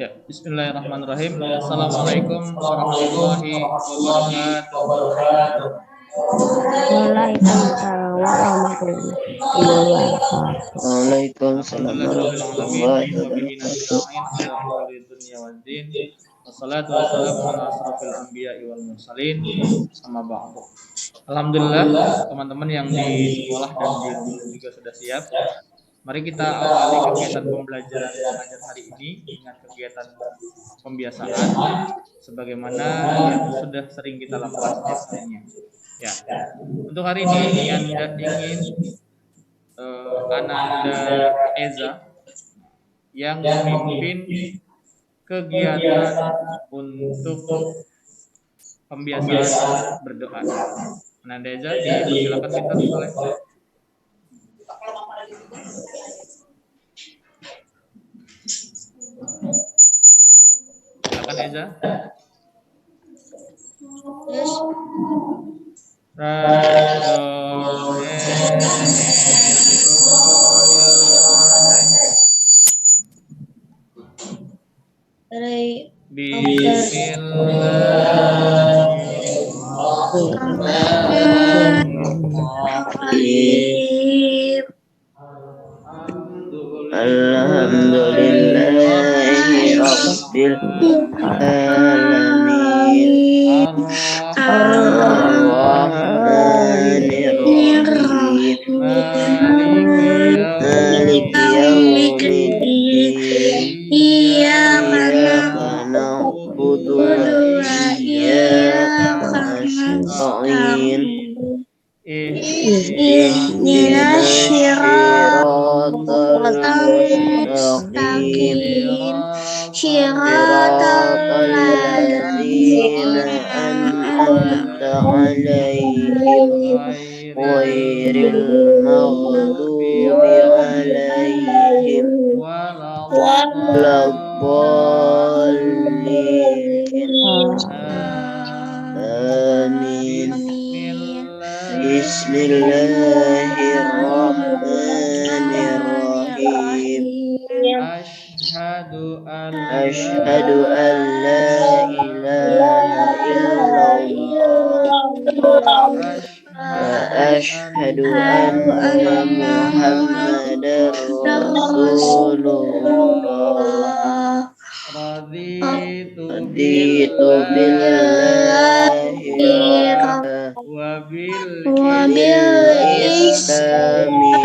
Ya, bismillahirrahmanirrahim. Assalamualaikum warahmatullahi wabarakatuh. Waalaikumsalam warahmatullahi wabarakatuh. Waalaikumsalam Alhamdulillahirabbil alamin warahmatullahi wa bihi wabarakatuh. nasta'in ala umuri dunya waddin. Wassalatu wassalamu ala asrofil anbiya'i wal mursalin. Amma ba'du. Alhamdulillah, teman-teman yang di sekolah dan di rumah juga sudah siap. Mari kita awali kegiatan pembelajaran mengajar hari ini dengan kegiatan pembiasaan sebagaimana yang sudah sering kita lakukan setiap harinya. Ya. Untuk hari ini Anda ingin Ananda Eza yang memimpin kegiatan untuk pembiasaan berdoa. Ananda Eza, dipersilakan pintar boleh. Silakan Eza. Bismillahirrahmanirrahim. Alhamdulillahi rabbil alamin. Ar-Rahmanir-Rahim. Maliki yaumiddin. Iyyaka na'budu wa iyyaka nasta'in. Ihdinas siratal mustaqim. Siratal ladzina an'amta 'alaihim ghairil maghdubi 'alaihim waladdallin. Amin. Bismillahirrahmanirrahim. Asyhadu an la ilaha illallah wa asyhadu anna Muhammadar Rasulullah. Raditu billahi wa bil islami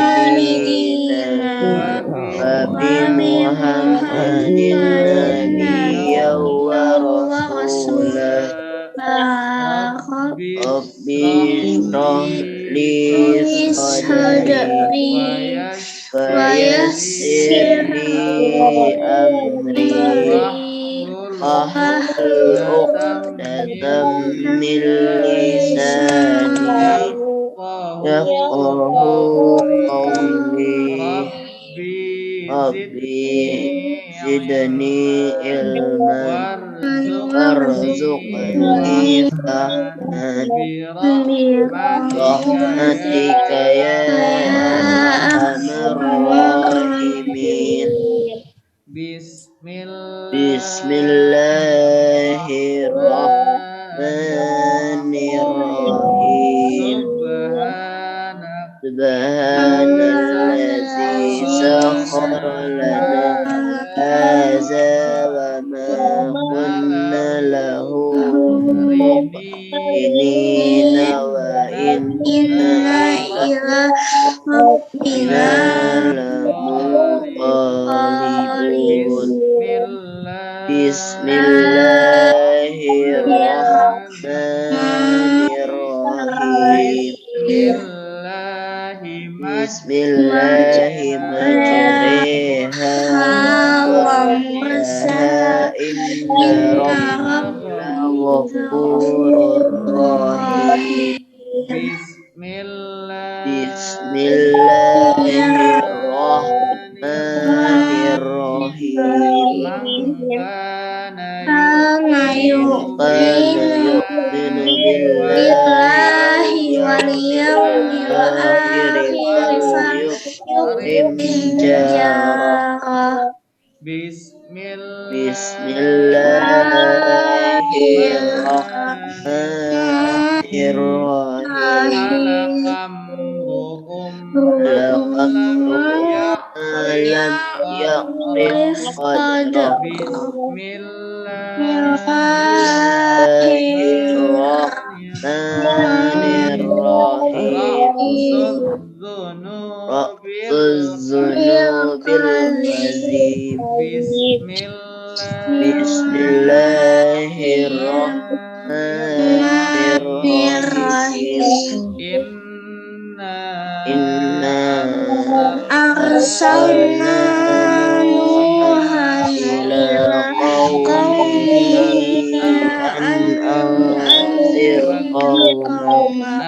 dina wa bi Muhammadin nabiyya wa rasulah. Rabbi shrah li sadri wa yassir li amri wahlul 'uqdatam min lisani yafqahu qawli. Rabbi zidni ilman warzuqni fahman rahmatika ya arhamar rahimin. Bismillahirrahmanirrahim. Subhanallazi sakhkhara lana hadza wa ma kunna lahu muqrinina wa inna ila rabbina lamunqalibun. Bismillahirrahmanirrahim. Bismillahi majriha wa mursaha inna rabbana ghafurur rahim. Bismillahirrahmanirrahim. Kana yu'minu billahi wal yawmil akhir falyukrim jarah. Bismillahirrahmanirrahim. Alaqam lam Lam yaqrif qadrah. Bismillahirrahmanirrahim. Ra'suz zunubil qazim. Bismillahirrahmanirrahim. Inna arsalna Nuhan ila qaumihi an anzir qaumaka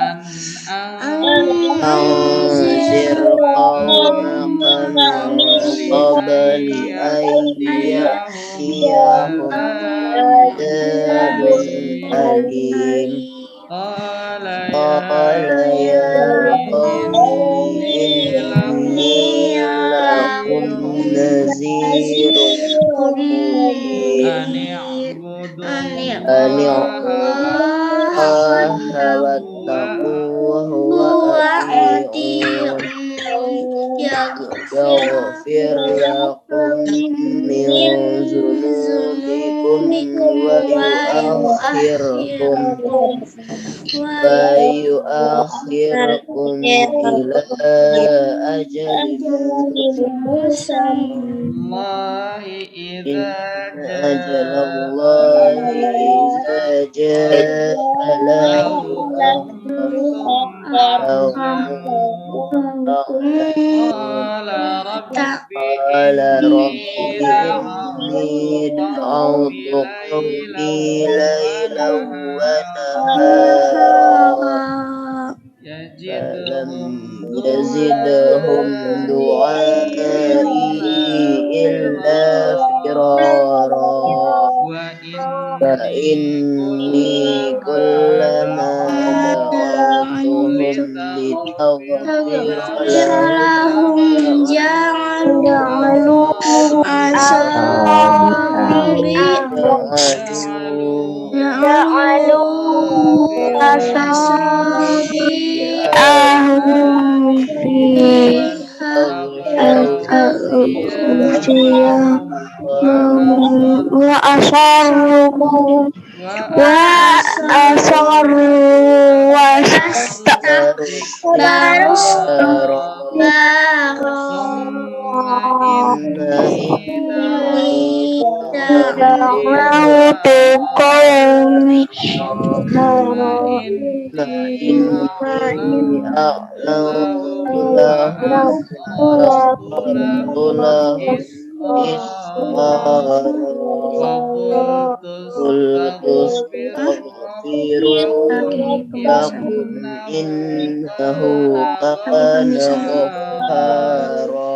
min qabli an ya'tiyahum adabun alim. Qala ya qaumi inni lakum nazirun mubin. Ani'budullaha wattaquhu wa ati'un yaghfir lakum min zunubikum wa yu'akhirkum ila ajalin musamma. Inna ajalallahi idza jaa la Qala rabbi inni da'awtu qawmi laylan wa nahara falam yazidhum du'ai illa firara. Fa inni kullama da'awtuhum litaghfira lahum ja'alu asabi'ahum fi wa asarru wastakbaru inni da'awtu qaumi inni a'lamtu lahum Qultus astaghfiru lakum innahu kana ghaffara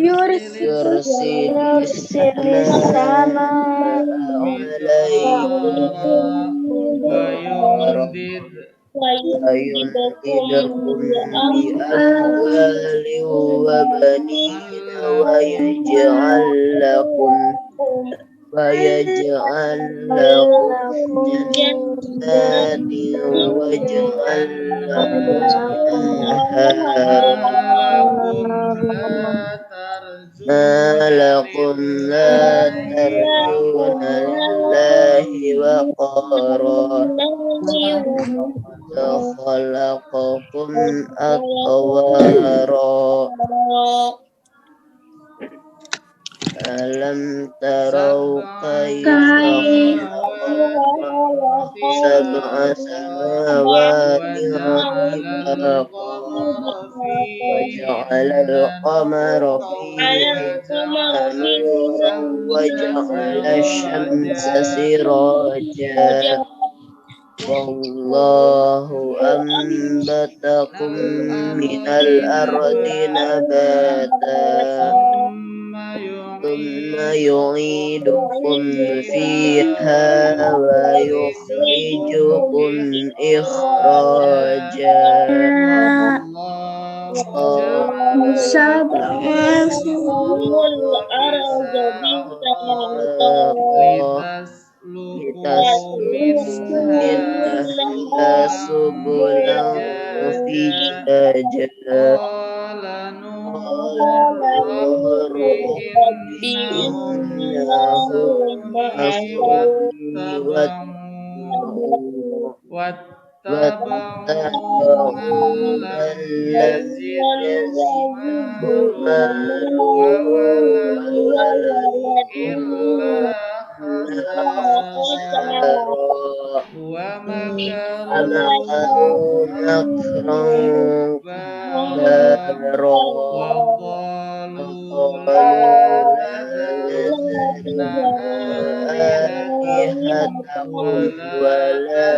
yursilis samaa alaykum ويمددكم بأموال وبنين ويجعل لكم جنات ويجعل لكم أنهارا. ما لكم لا ترجون لله وقارا خلقكم أطوارا. ألم تروا كيف خلق سبع سماوات طباقا وجعل القمر فيهن نورا وجعل الشمس سراجا والله أنبتكم من الأرض نباتا ثم يعيدكم فيها ويخرجكم إخراجا subulan fijaja. Qala Nuhu rabbi innahum asawni wattaba'u man lam yazidhu maluhu wa waladuhu illa khasara wa makaru makran kubbara wa qalu la tadharunna alihatakum wa la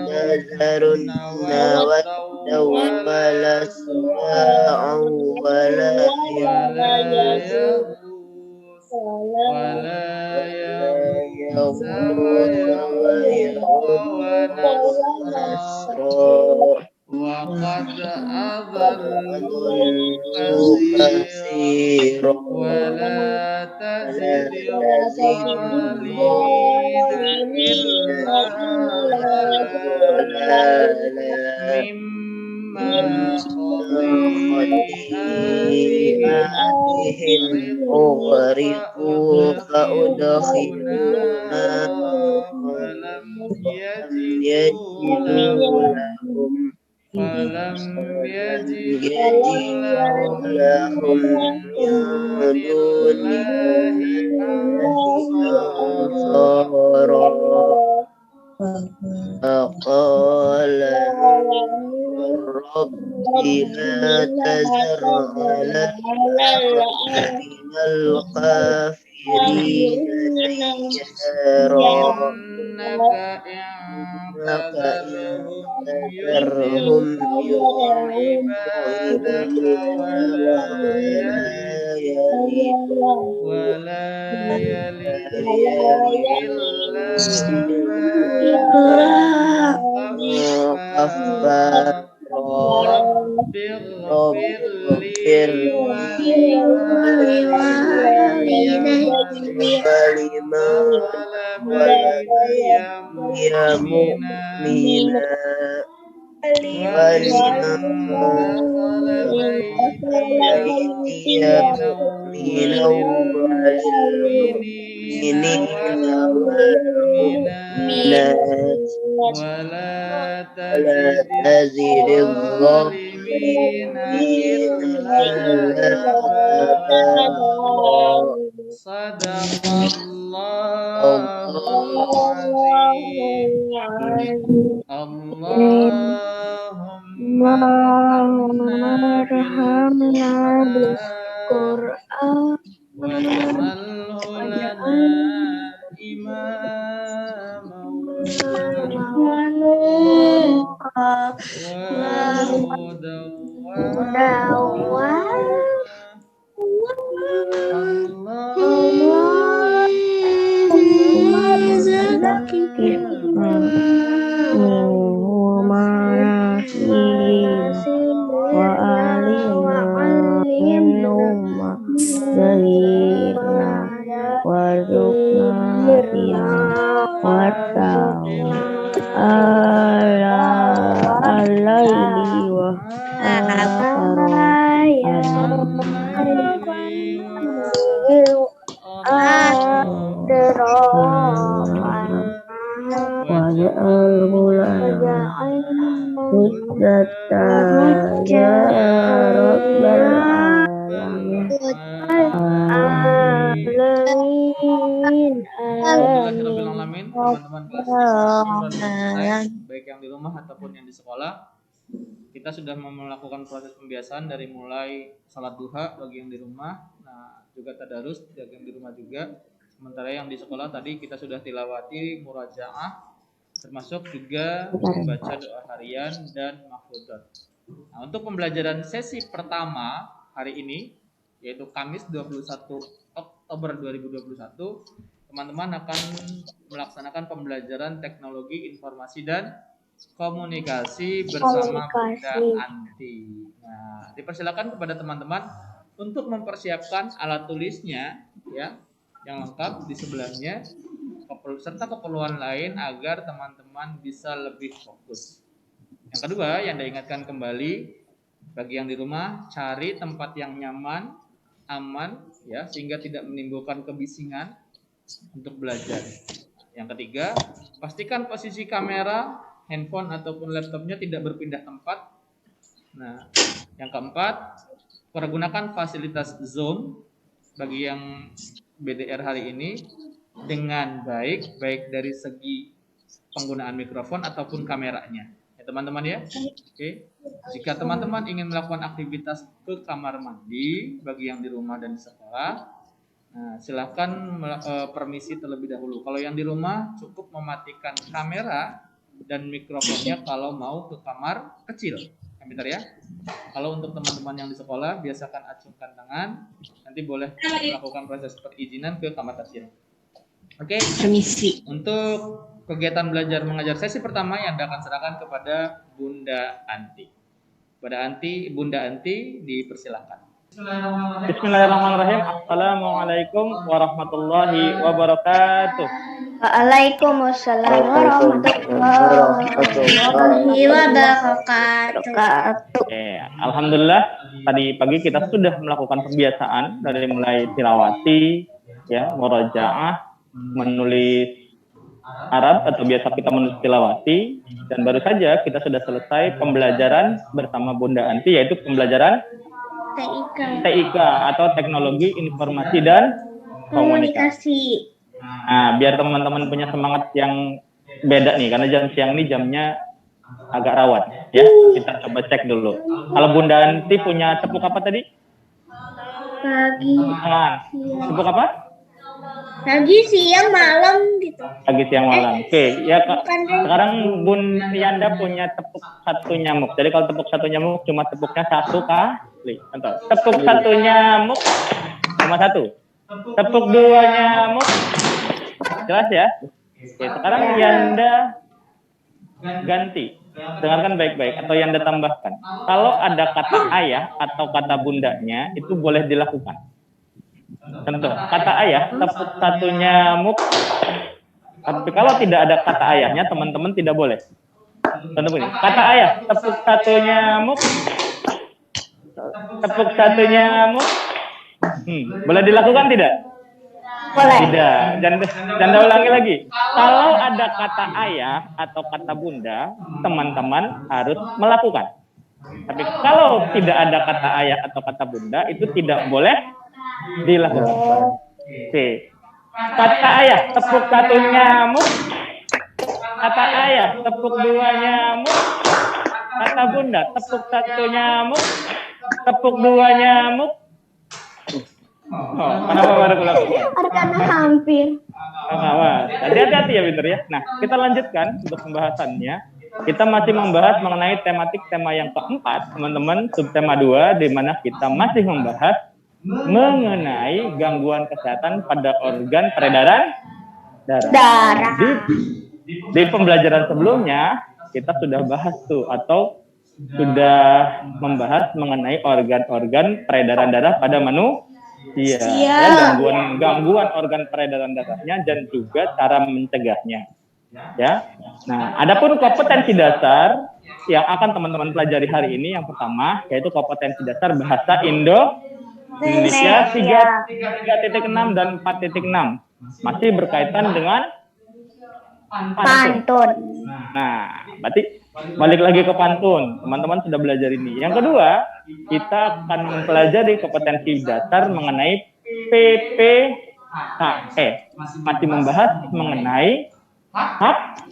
tadharunna waddaw wa la suwa'an wa la yaghus wa ya'uqa wa nasra wa qad adallu katsira wa la tazidil zalimina illa dalala mimma khati'atihim ughriqu fa'udkhilu nara falam yajidu lahum min dunillahi ansara فقال رب لا تذر على الأرض من الكافرين ديارا إنك إن تذرهم يضعفوا عبادك ولا يلدوا إلا كفارا رب اغفر لي ولوالدي مؤمنا ولمن دخل بيتي مؤمنا وللمؤمنين والمؤمنات ولا تزد الظالمين إلا تبارا صدق الله العظيم اللهم ارحمنا بالقرآن واجعله لنا إماما وهدى teman-teman kelas baik yang di rumah ataupun yang di sekolah. Kita sudah melakukan proses pembiasaan dari mulai salat duha bagi yang di rumah, nah juga tadarus bagi yang di rumah juga. Sementara yang di sekolah tadi kita sudah tilawati murajaah, termasuk juga membaca doa harian dan mahfudzat. Nah, untuk pembelajaran sesi pertama hari ini, yaitu Kamis 21 Oktober 2021, teman-teman akan melaksanakan pembelajaran teknologi informasi dan komunikasi bersama Bunda Komunikasi. Anti. Nah, dipersilakan kepada teman-teman untuk mempersiapkan alat tulisnya ya yang lengkap di sebelahnya serta keperluan lain agar teman-teman bisa lebih fokus. Yang kedua, yang diingatkan kembali bagi yang di rumah, cari tempat yang nyaman, aman ya sehingga tidak menimbulkan kebisingan untuk belajar. Yang ketiga, pastikan posisi kamera, handphone ataupun laptopnya tidak berpindah tempat. Nah, yang keempat, pergunakan fasilitas Zoom bagi yang BDR hari ini dengan baik dari segi penggunaan mikrofon ataupun kameranya. Ya teman-teman ya. Oke. Jika teman-teman ingin melakukan aktivitas ke kamar mandi bagi yang di rumah dan di sekolah, nah, silahkan permisi terlebih dahulu. Kalau yang di rumah cukup mematikan kamera dan mikrofonnya kalau mau ke kamar kecil. Bentar ya. Kalau untuk teman-teman yang di sekolah, biasakan acungkan tangan. Nanti boleh melakukan proses perizinan ke kamar kecil. Oke. Permisi. Untuk kegiatan belajar mengajar sesi pertama yang akan serahkan kepada Bunda Anti. Bunda Anti dipersilakan. Bismillahirrahmanirrahim. Assalamualaikum warahmatullahi wabarakatuh. Waalaikumsalam warahmatullahi wabarakatuh. Alhamdulillah tadi pagi kita sudah melakukan pembiasaan dari mulai tilawati, ya, murojaah, menulis Arab atau biasa kita menulis tilawati, dan baru saja kita sudah selesai pembelajaran bersama Bunda Anti, yaitu pembelajaran TIK atau Teknologi Informasi dan Komunikasi. Nah, biar teman-teman punya semangat yang beda nih, karena jam siang ini jamnya agak rawat, ya. Kita coba cek dulu. Kalau Bunda Anti punya tepuk apa tadi? Pagi. Tepuk apa? Pagi, siang, malam gitu. Pagi, siang, malam. Oke, ya sekarang Bun Yanda punya tepuk satu nyamuk. Jadi kalau tepuk satu nyamuk cuma tepuknya satu kali. Contoh, tepuk satu nyamuk cuma satu. Tepuk dua nyamuk. Jelas ya? Oke, sekarang Yanda ganti. Dengarkan baik-baik atau Yanda tambahkan. Kalau ada kata ayah atau kata bundanya itu boleh dilakukan. Contoh, kata ayah, tepuk satu nyamuk. Tapi kalau tidak ada kata ayahnya, teman-teman tidak boleh. Contoh begini, kata ayah, tepuk satu nyamuk. Tepuk satu nyamuk. Boleh dilakukan tidak? Boleh. Tidak. Janda ulangi lagi. Kalau ada kata ayah atau kata bunda, teman-teman harus melakukan. Tapi kalau tidak ada kata ayah atau kata bunda, itu tidak boleh dilakukan. Oke. Kata ayah, tepuk satu nyamuk. Kata ayah, tepuk dua nyamuk. Kata bunda, tepuk satu nyamuk. Tepuk dua nyamuk. Oh, kenapa baru lakukan? Karena hampir. Hati-hati ya, Winter ya. Nah, kita lanjutkan untuk pembahasannya. Kita masih membahas mengenai tematik tema yang keempat, teman-teman, subtema 2, di mana kita masih membahas mengenai gangguan kesehatan pada organ peredaran darah. Di pembelajaran sebelumnya kita sudah bahas tuh atau sudah membahas mengenai organ-organ peredaran darah pada manusia, ya, gangguan organ peredaran darahnya dan juga cara mencegahnya. Ya. Nah, adapun kompetensi dasar yang akan teman-teman pelajari hari ini yang pertama yaitu kompetensi dasar bahasa Indonesia 3.6 dan 4.6 masih berkaitan dengan pantun. Nah, berarti balik lagi ke pantun. Teman-teman sudah belajar ini. Yang kedua, kita akan mempelajari kompetensi dasar mengenai PPKE. Masih membahas mengenai hak,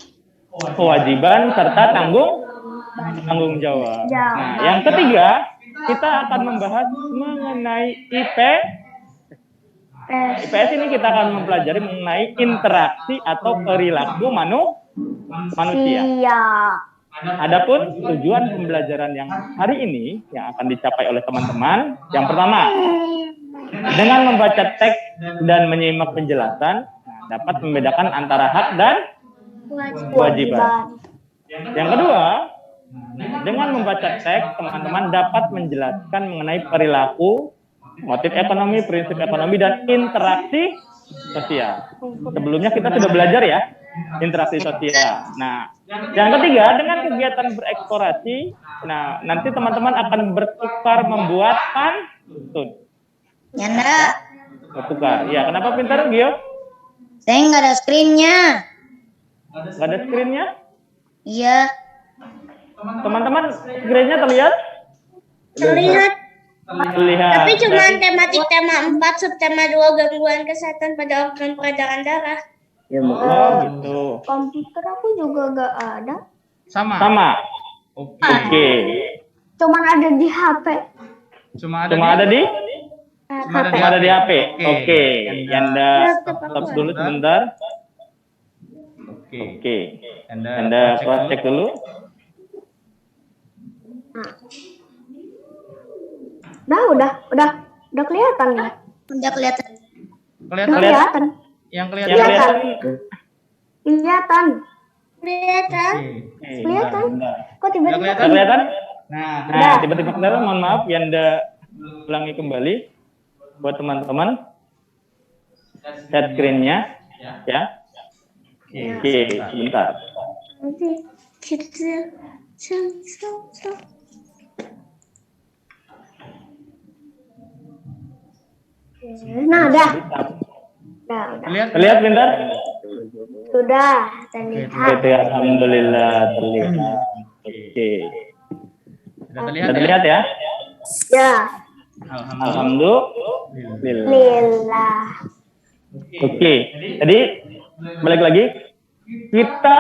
kewajiban serta tanggung jawab. Nah, yang ketiga, kita akan membahas mengenai IPS ini kita akan mempelajari mengenai interaksi atau perilaku manusia. Adapun tujuan pembelajaran yang hari ini yang akan dicapai oleh teman-teman, yang pertama, dengan membaca teks dan menyimak penjelasan, dapat membedakan antara hak dan kewajiban. Yang kedua, dengan membaca teks, teman-teman dapat menjelaskan mengenai perilaku, motif ekonomi, prinsip ekonomi, dan interaksi sosial. Sebelumnya kita sudah belajar ya, interaksi sosial. Nah, yang ketiga, dengan kegiatan bereksplorasi, nah nanti teman-teman akan bertukar membuat pantun. Nyanda, Bertukar. Ya, kenapa pintar, Gio? saya nggak ada screen-nya. Nggak ada screen-nya? Iya, Teman-teman, screen-nya terlihat? Terlihat. Terlihat. Tapi cuma Berarti- tematik tema 4, subtema 2 gangguan kesehatan pada organ peredaran darah. Ya, Oh, gitu. Komputer aku juga gak ada. Sama. Sama. Oke. Oke. Cuman ada di HP. Cuma Cuma ada di? Cuma HP. Cuma ada di HP. Oke. Oke. Yanda Laptop aku stop ada. dulu sebentar. Oke. Oke. Anda Anda cross check dulu. Udah kelihatan ya? udah kelihatan. Kelihatan? Kelihatan. Yang Yang kelihatan. kelihatan. Kelihatan. Kelihatan. Oke. Kelihatan. Bentar. Kok tiba-tiba Udah Yang kelihatan? Nah, Nah, tiba-tiba kendala, mohon maaf, Yanda ulangi kembali buat teman-teman. Set screen-nya, ya. Oke, sebentar. nanti kita Nah, udah. terlihat? Terlihat bentar? Sudah terlihat. Oke, alhamdulillah terlihat. Oke. Sudah terlihat Sudah ya? terlihat ya? Ya. Alhamdulillah. Alhamdulillah. Lillah. Oke, jadi balik lagi, kita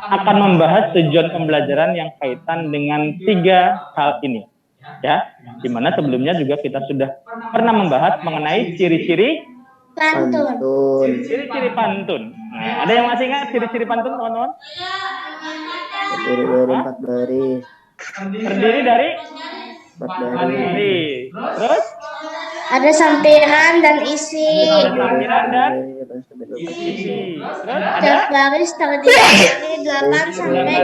akan membahas tujuan pembelajaran yang kaitan dengan 3 hal ini, ya. Dimana sebelumnya juga kita sudah pernah membahas mengenai ciri-ciri Pantun. ciri-ciri pantun. Nah, ada yang masih ingat ciri-ciri pantun, teman-teman? Terdiri dari 4 baris. Terdiri dari 4 baris. baris. Terus Ada sampiran dan isi. ada sampiran dan Baris. isi. Terus ada Setiap baris terdiri dari 8 sampai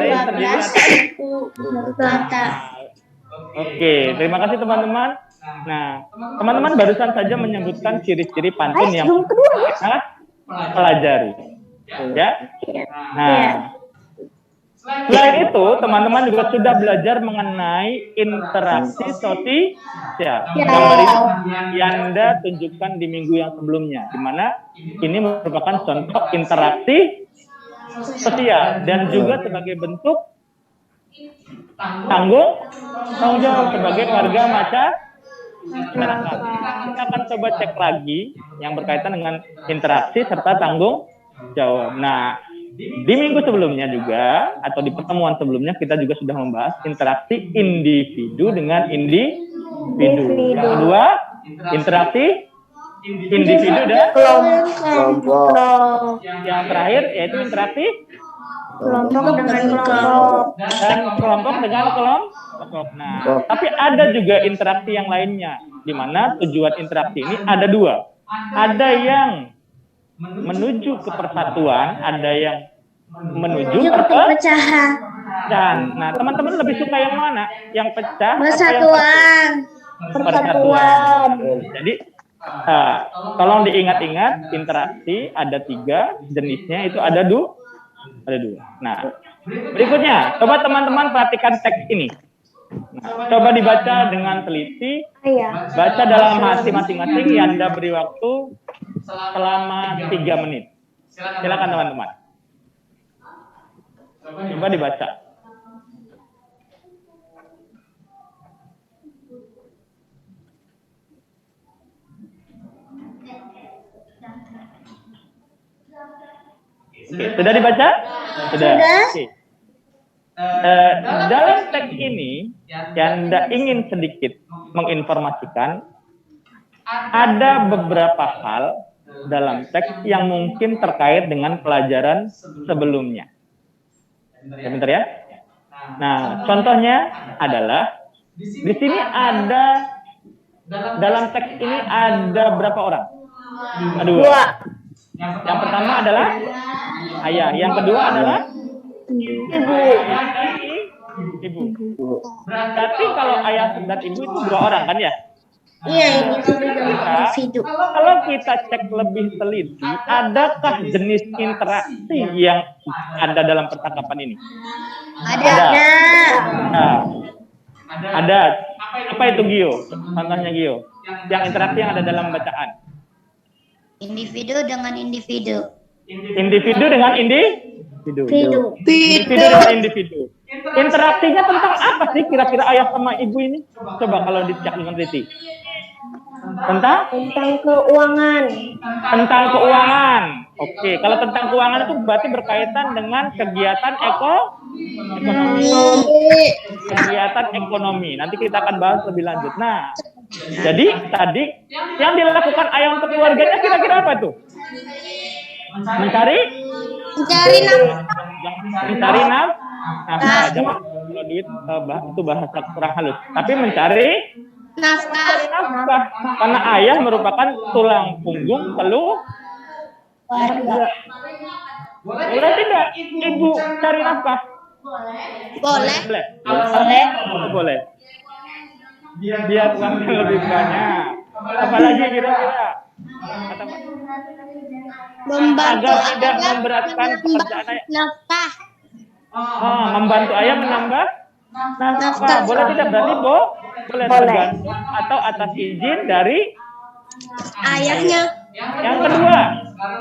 12 kata. Oke, terima kasih teman-teman. Nah, teman-teman barusan saja menyebutkan ciri-ciri pantun yang kita pelajari. Ya. Nah, selain itu, teman-teman juga sudah belajar mengenai interaksi sosial. Yang Yanda tunjukkan di minggu yang sebelumnya, di mana ini merupakan contoh interaksi sosial dan juga sebagai bentuk tanggung jawab sebagai warga masyarakat. Kita akan coba cek lagi yang berkaitan dengan interaksi serta tanggung jawab. Nah, di minggu sebelumnya juga atau di pertemuan sebelumnya kita juga sudah membahas interaksi individu dengan individu. Yang kedua, interaksi individu dan Kelompok. yang terakhir yaitu interaksi Kelompok dengan kelompok. dan kelompok dengan kelompok. Nah, tapi ada juga interaksi yang lainnya, di mana tujuan interaksi ini ada 2. Ada yang menuju ke persatuan, ada yang menuju ke Perpecahan. pecahan. Nah, teman-teman lebih suka yang mana? Yang pecah? atau yang Persatuan. persatuan? Jadi, tolong diingat-ingat, interaksi ada 3 jenisnya, itu ada 2. Nah, berikutnya, coba teman-teman perhatikan teks ini. Nah, coba dibaca dengan teliti, Iya. baca dalam hati masing-masing. Yanda beri waktu selama 3 menit. Silakan teman-teman. Coba dibaca. Oke, sudah dibaca? Sudah. Oke. Dalam teks ini, Yanda ingin sedikit menginformasikan ada beberapa hal dalam teks yang mungkin terkait dengan pelajaran sebelumnya. Sebentar ya. Nah, contohnya adalah di sini ada dalam teks ini ada berapa orang? Ada 2. Yang pertama adalah ayah, yang kedua adalah Ibu. Ibu. Berarti kalau ayah dan ibu itu 2 orang kan ya? Iya, individu dan individu. Kalau kita cek lebih teliti, adakah jenis interaksi yang ada dalam percakapan ini? Ada. Nah, ada. Apa itu Gio? Contohnya Gio. Yang interaksi yang ada dalam bacaan. Individu dengan individu. Individu dengan individu. Individu dengan individu. Interaksinya tentang apa sih kira-kira ayah sama ibu ini? Coba kalau dicek dengan teliti. Tentang keuangan. Tentang keuangan. Oke, kalau tentang keuangan itu berarti berkaitan dengan kegiatan ekonomi. Kegiatan ekonomi. Nanti kita akan bahas lebih lanjut. Nah, jadi tadi yang dilakukan ayah untuk keluarganya kira-kira apa tuh? Mencari nafkah. Jangan kalau duit itu bahasa kurang halus. Tapi mencari nafkah. Karena ayah merupakan tulang punggung keluarga. Boleh tidak ibu cari nafkah? Boleh. Biar uangnya lebih banyak. Apalagi kira-kira? Agar tidak memberatkan pekerjaan ayah. Nafkah. Membantu ayah menambah nafkah. Boleh tidak? Berarti boleh tergantung atau atas izin dari Ayahnya. Yang kedua,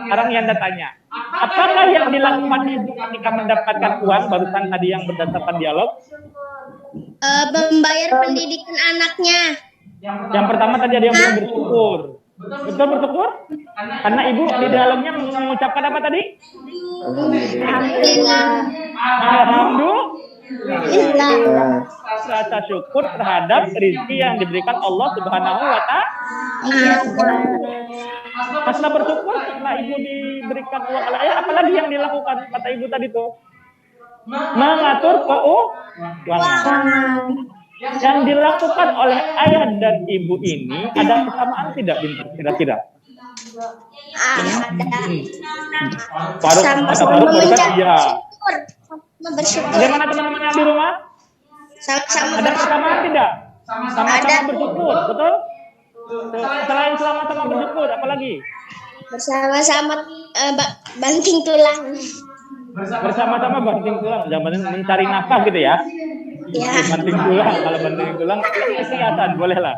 sekarang yang tanya, apakah yang dilakukan ibu ketika mendapatkan uang barusan tadi yang berdasarkan dialog? Membayar pendidikan anaknya. Yang pertama tadi ada yang bilang bersyukur. Betul bersyukur? Karena ibu di dialognya mengucapkan apa tadi? Alhamdulillah. Rasa syukur terhadap rezeki yang diberikan Allah Subhanahu wa Ta'ala. Setelah bersyukur, setelah ibu diberikan uang oleh ayah, apalagi yang dilakukan kata ibu tadi tuh? Mengatur keuangan. Yang dilakukan oleh ayah dan ibu ini ada kesamaan tidak, Binti? Kira-kira? Paruh ya. Bersyukur. Bagaimana teman-teman yang di rumah? Sama-sama Ada kesamaan tidak? Sama-sama bersyukur, betul? Selain sama-sama bersyukur, apalagi? bersama-sama banting tulang. Bersama-sama banting tulang, jangan mencari nafkah gitu ya? Ya. Banting tulang, kalau banting tulang kelihatan, bolehlah.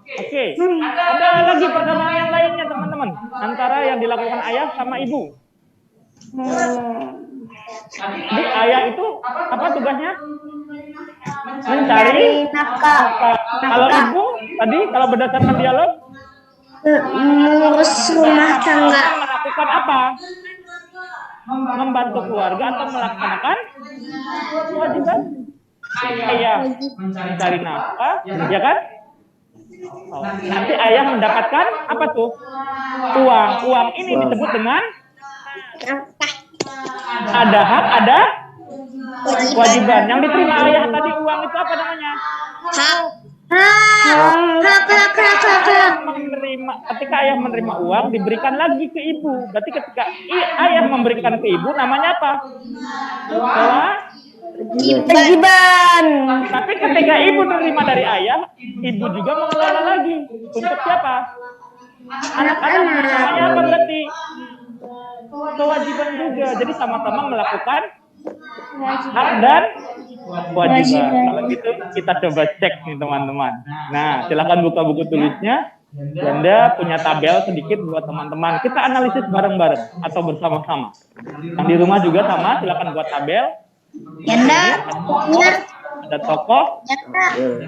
Oke, ada lagi persamaan yang lainnya teman-teman antara yang dilakukan ayah sama ibu. Jadi ayah itu apa tugasnya? Mencari nafkah. Kalau ibu tadi kalau berdasarkan dialog Mengurus rumah tangga. melakukan apa? Membantu keluarga atau melaksanakan kewajiban ayah mencari nafkah, ya kan? Nanti ayah mendapatkan apa tuh? Uang ini disebut dengan ada hak, ada kewajiban. Yang diterima ayah tadi uang itu apa namanya? Hak. Ketika ayah menerima uang diberikan lagi ke ibu. Berarti ketika ayah memberikan ke ibu namanya apa? Kewajiban. Tapi ketika ibu menerima dari ayah, ibu juga mengelola lagi. Untuk siapa? Anak-anak. Namanya apa berarti? Kewajiban juga. Jadi sama-sama melakukan hak dan kewajiban. Kalau gitu kita coba cek nih teman-teman. Nah, silakan buka buku tulisnya. Anda punya tabel sedikit buat teman-teman. Kita analisis bareng-bareng atau bersama-sama. Yang di rumah juga sama, silakan buat tabel. Ada tokoh,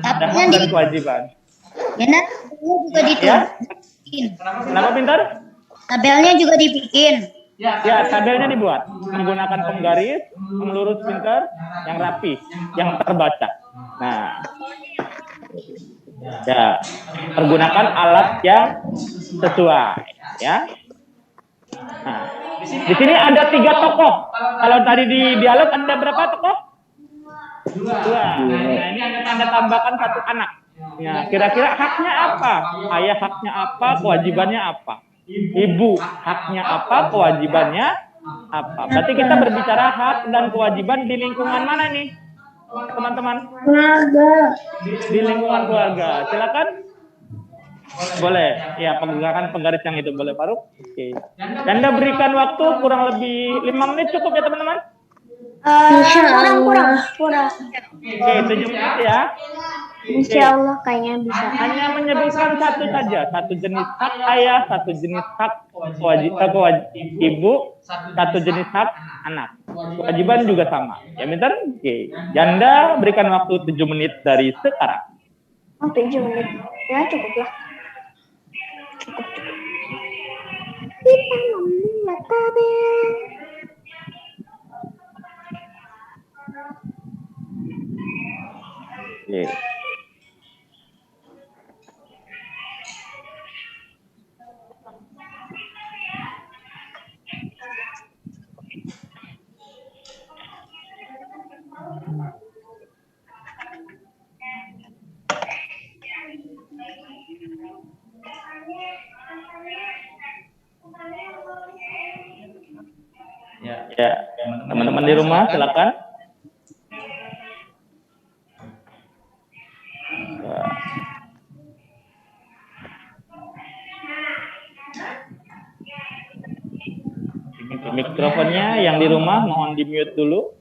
ada hak dan kewajiban. Juga dibikin. Kenapa pintar? Tabelnya juga dibikin. Ya, tabelnya dibuat menggunakan penggaris, melurus pintar, yang rapi, yang terbaca. Nah, ya, pergunakan alat yang sesuai, ya. Nah, di sini ada 3 tokoh. Kalau tadi di dialog ada berapa tokoh? 2. Nah, ini Anda tambahkan 1 anak. Ya, kira-kira haknya apa? Ayah haknya apa? Kewajibannya apa? Ibu haknya apa? Kewajibannya apa? Berarti kita berbicara hak dan kewajiban di lingkungan mana nih, teman-teman? Keluarga. Di lingkungan keluarga. Silakan. Boleh. Ya, pegangan penggaris yang itu boleh, Faruk. Oke. Anda berikan waktu kurang lebih 5 menit cukup ya, teman-teman? Kurang. Oke, 7 menit ya. Insya Allah kayaknya bisa. Hanya menyebutkan satu saja, satu jenis hak ayah, satu jenis hak ibu, satu jenis hak anak. Kewajiban juga sama. Ya, bentar. Oke. Janda berikan waktu 7 menit dari sekarang. Oh, 7 menit. Ya, cukup lah. Cukup. Kita membuat tabel. Oke. Ya, teman-teman di rumah silakan. Mikrofonnya yang di rumah mohon di mute dulu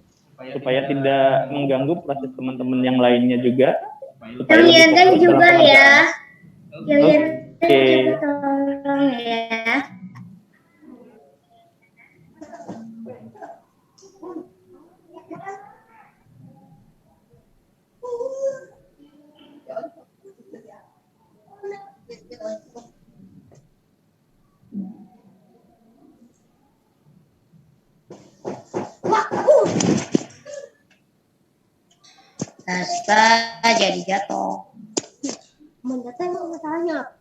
supaya tidak mengganggu proses teman-teman yang lainnya juga. Yang Yandan juga ya. Yang Oke. Yandan juga tolong ya. Astaga, jadi jatuh. Menjatuh emang masalahnya.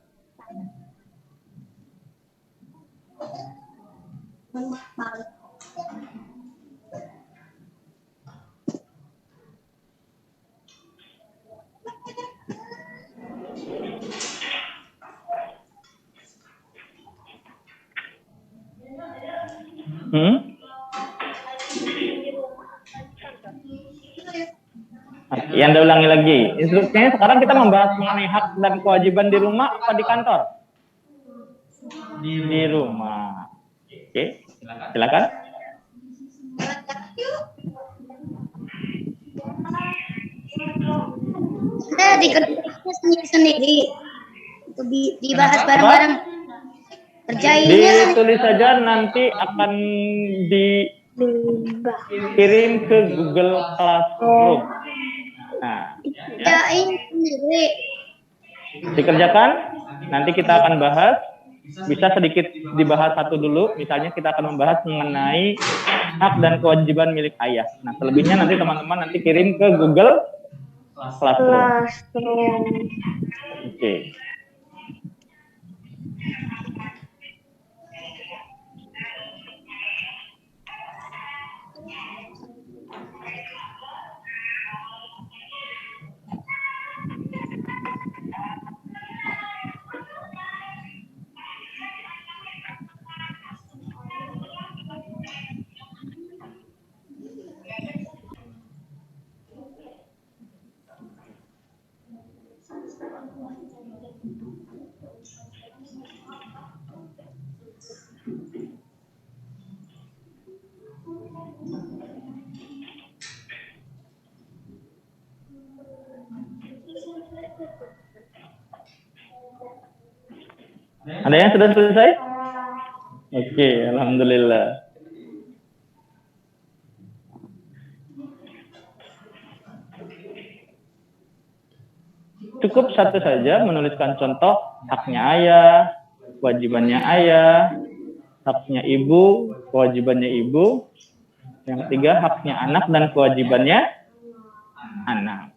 Ya, Anda ulangi lagi. Instruksinya sekarang kita membahas mengenai hak dan kewajiban di rumah apa di kantor? Di rumah. Oke, silakan. Kita dikerjakan sendiri-sendiri. Itu dibahas bareng-bareng. Kerjainnya Ditulis saja nanti akan dikirim ke Google Classroom. Nah, ya. kerjain sendiri. Dikerjakan, nanti kita akan bahas. Bisa sedikit dibahas satu dulu, misalnya kita akan membahas mengenai hak dan kewajiban milik ayah. Nah, selebihnya nanti teman-teman nanti kirim ke Google Classroom. Oke. Ada yang sudah selesai? Oke, alhamdulillah. Cukup satu saja menuliskan contoh haknya ayah, kewajibannya ayah, haknya ibu, kewajibannya ibu. Yang ketiga haknya anak dan kewajibannya anak.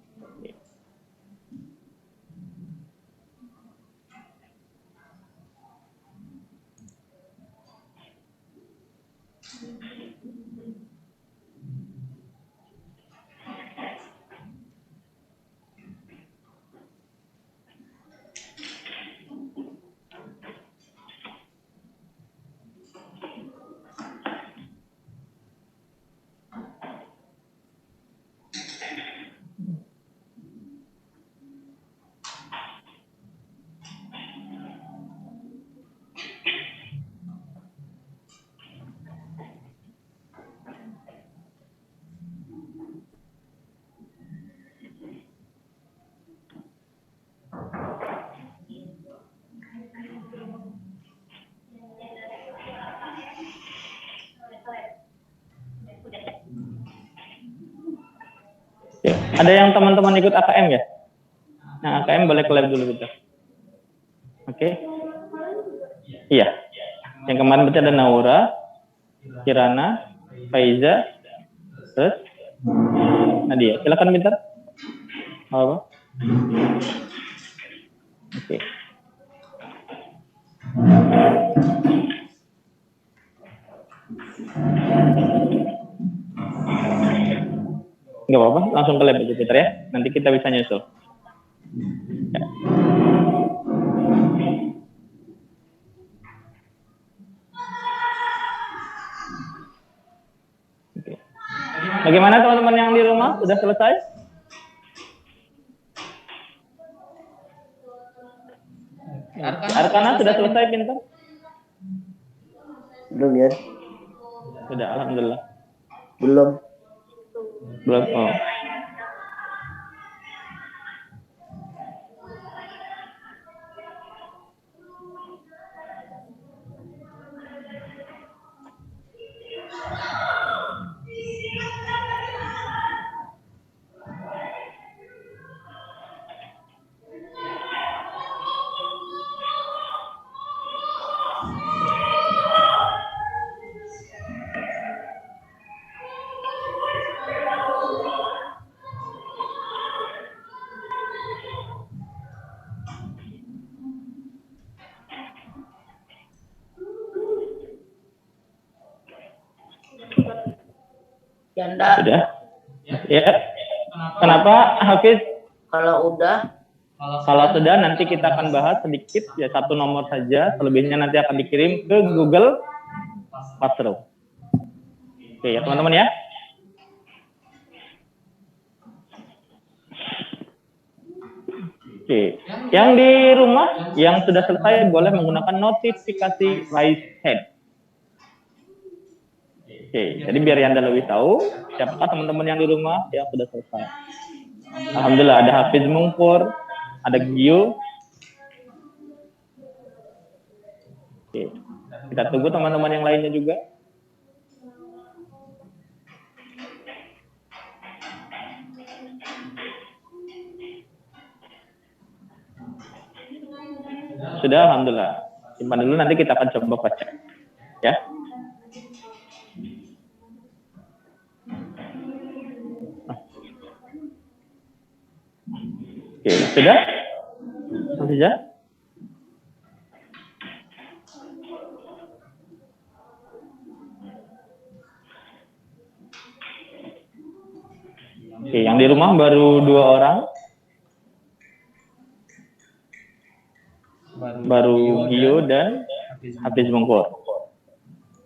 Oke. Ada yang teman-teman ikut AKM ya? Nah, AKM boleh ke lab dulu gitu. Oke. Iya. Yang kemarin berarti ada Naura, Kirana, Faiza, terus Nadia. Silakan Bintar. Apa? Oke. Nggak apa-apa, langsung ke lab aja Peter ya. Nanti kita bisa nyusul. Ya. Oke. Bagaimana teman-teman yang di rumah? Sudah selesai? Arkana sudah selesai Pintar? Belum ya? Sudah, alhamdulillah. Belum. Belum. Oh. Sudah? Ya. Kenapa Hafiz? Kalau udah, Kalau sudah nanti kita akan bahas sedikit ya, satu nomor saja, selebihnya nanti akan dikirim ke Google Classroom. Oke ya teman-teman ya. Oke, yang di rumah yang sudah selesai boleh menggunakan notifikasi raise hand. Oke, jadi biar Anda lebih tahu siapakah teman-teman yang di rumah yang sudah selesai. Alhamdulillah ada Hafiz Mungkur, ada Gio. Oke, kita tunggu teman-teman yang lainnya juga. Sudah, alhamdulillah. Simpan dulu, nanti kita akan coba cek. Ya. Oke, sudah? Sudah? Oke, yang di rumah baru 2 orang. Baru Gio dan Hafiz Mungkur.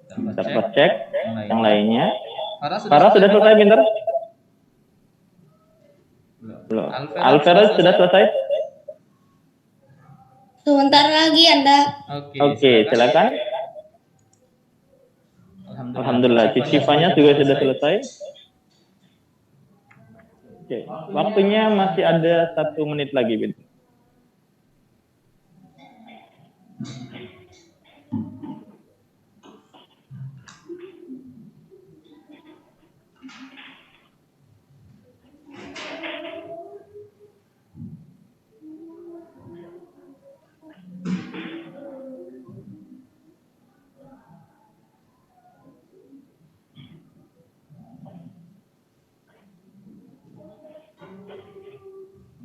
Kita cek yang lainnya. Farah sudah selesai pintar? Belum. Alfera sudah selesai? Sebentar lagi Anda. Oke, silakan. Alhamdulillah, Cicifanya juga sudah selesai. Oke, waktunya masih ada 1 menit lagi, Bin.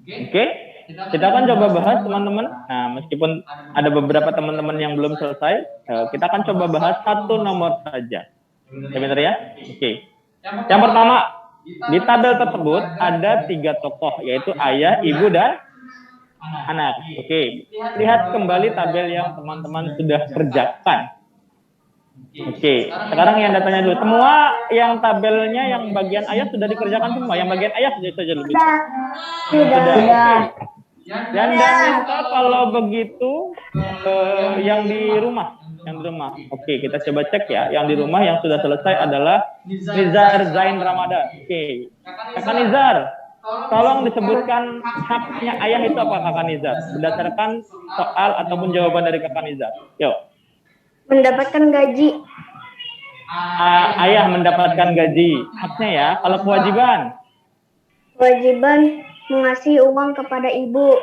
Oke, kita akan coba bahas teman-teman. Nah, meskipun ada beberapa teman-teman yang belum selesai, kita akan coba bahas 1 nomor saja. Ya benar ya? Oke. Yang pertama, di tabel tersebut ada 3 tokoh, yaitu ayah, ibu, dan anak. Oke, lihat kembali tabel yang teman-teman sudah kerjakan. Oke, sekarang yang datanya dulu. Semua yang tabelnya yang bagian ayah sudah dikerjakan semua. Yang bagian ayah saja lebih. Sudah. Dan minta kalau begitu yang di rumah. Oke, kita coba cek ya. Yang di rumah yang sudah selesai adalah Nizar Zain Ramadan. Oke, Kakak Nizar, tolong disebutkan haknya ayah itu apa Kakak Nizar? Berdasarkan soal ataupun jawaban dari Kakak Nizar. Yuk. Mendapatkan gaji. Ayah mendapatkan gaji. Haknya ya. Kalau kewajiban? Kewajiban mengasih uang kepada ibu.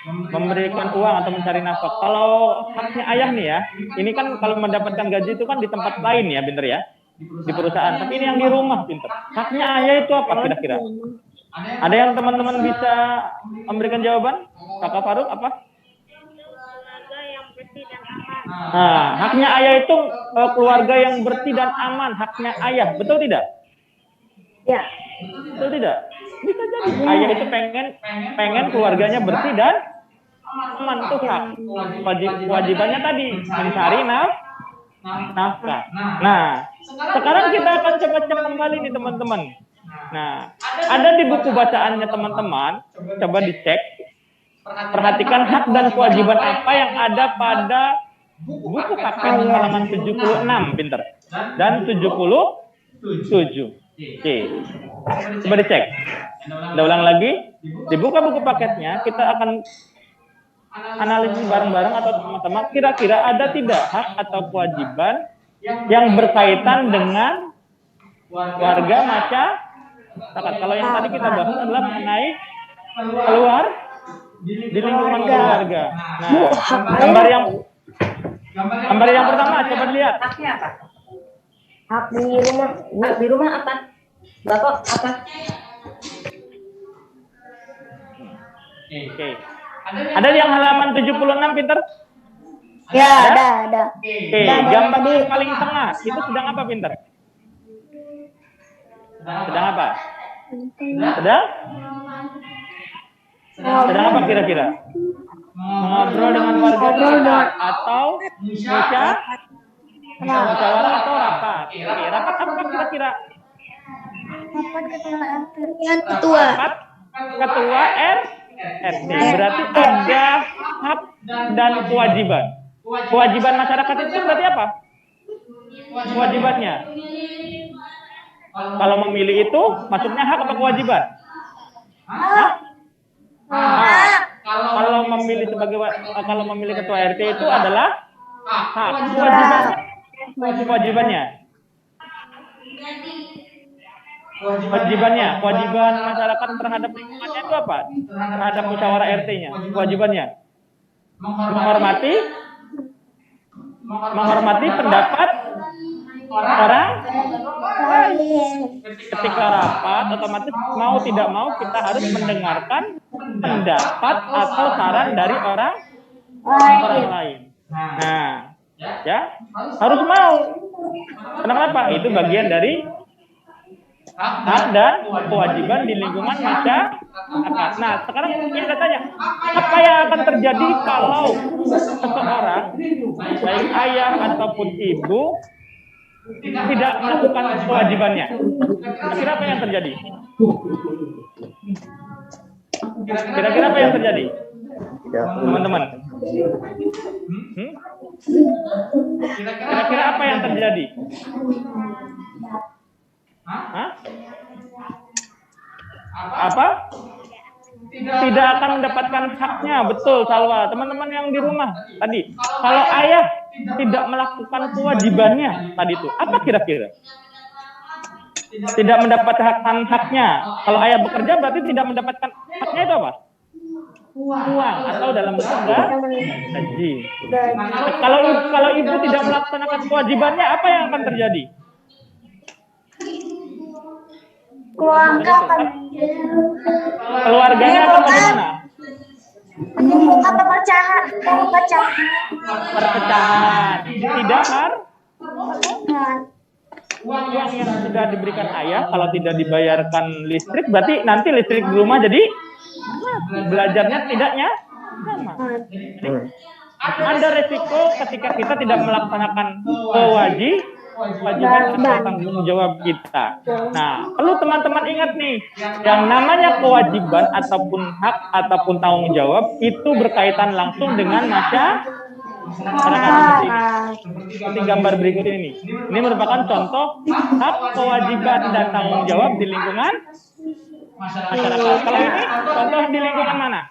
Memberikan uang atau mencari nafkah. Kalau haknya ayah nih ya, ini kan kalau mendapatkan gaji itu kan di tempat lain ya, pinter ya, di perusahaan. Tapi ini yang di rumah, pinter. Haknya ayah itu apa kira-kira? Ada yang teman-teman bisa memberikan jawaban? Kakak Faruk apa? Nah, haknya ayah itu keluarga yang bersih dan aman. Haknya ayah, betul tidak? Ya. Betul tidak? Bisa jadi. Ayah itu pengen keluarganya bersih dan aman, tuh hak. Kewajibannya tadi mencari nafkah. Nah, sekarang kita akan coba cek kembali nih teman-teman. Nah, ada di buku bacaannya teman-teman, coba dicek. Perhatikan hak dan kewajiban apa yang ada pada buku KKN halaman 76, pinter. Dan 77. Oke. Coba dicek. Kita ulang lagi. Dibuka buku paketnya, kita akan analisis bareng-bareng atau sama-sama. Kira-kira ada tidak hak atau kewajiban yang berkaitan dengan warga masyarakat. Kalau yang tadi kita bahas adalah mengenai keluar di lingkungan keluarga. Nah, gambar yang pertama coba lihat. Haknya apa? Hak di rumah. Hak di rumah apa? Bapak apa? Oke. Ada yang halaman 76, pinter? Ya, ada. Oke, gambar yang paling tengah itu sedang apa, pinter? Sedang apa? Sedang apa kira-kira? Mengobrol dengan warga sekitar atau musyawarah atau rapat? Oke, rapat apa kira-kira? Ketua. Rapat ketua RT. Berarti ada hak dan kewajiban. Kewajiban masyarakat itu berarti apa? Kewajibannya. Kalau memilih itu maksudnya hak atau kewajiban? Hah? Kalau memilih ketua RT itu adalah hak. Kewajiban masyarakat terhadap lingkungannya itu apa? Terhadap musyawarah RT-nya, kewajibannya menghormati pendapat orang. Ketika rapat, otomatis mau tidak mau kita harus mendengarkan pendapat atau saran dari orang lain. Nah, ya harus mau. Kenapa? Itu bagian dari hak dan kewajiban di lingkungan masyarakat. Nah, sekarang kita tanya, apa yang akan terjadi kalau seseorang, baik ayah ataupun ibu, tidak melakukan kewajibannya? Kira-kira apa yang terjadi? Kira-kira apa yang terjadi, teman-teman? Kira-kira apa yang terjadi? Hah? Apa? Tidak akan mendapatkan haknya. Betul, Salwa. Teman-teman yang di rumah tadi, kalau ayah tidak melakukan kewajibannya tadi itu, apa kira-kira? Tidak mendapatkan haknya. Kalau ayah bekerja berarti tidak mendapatkan haknya itu apa? Uang atau dalam bentuk gaji. Kalau ibu tidak melaksanakan kewajibannya, apa yang akan terjadi? Keluarganya akan bagaimana? Menimbulkan perpecahan. Tidak uang yang sudah diberikan ayah kalau tidak dibayarkan listrik, berarti nanti listrik di rumah jadi belajarnya tidaknya sama. Ada resiko ketika kita tidak melaksanakan kewajiban atau tanggung jawab kita. Nah, perlu teman-teman ingat nih, yang namanya kewajiban ataupun hak ataupun tanggung jawab itu berkaitan langsung dengan masyarakat. Seperti gambar berikut ini. Ini merupakan contoh hak, kewajiban dan tanggung jawab di lingkungan masyarakat. Kalau ini contoh di lingkungan mana?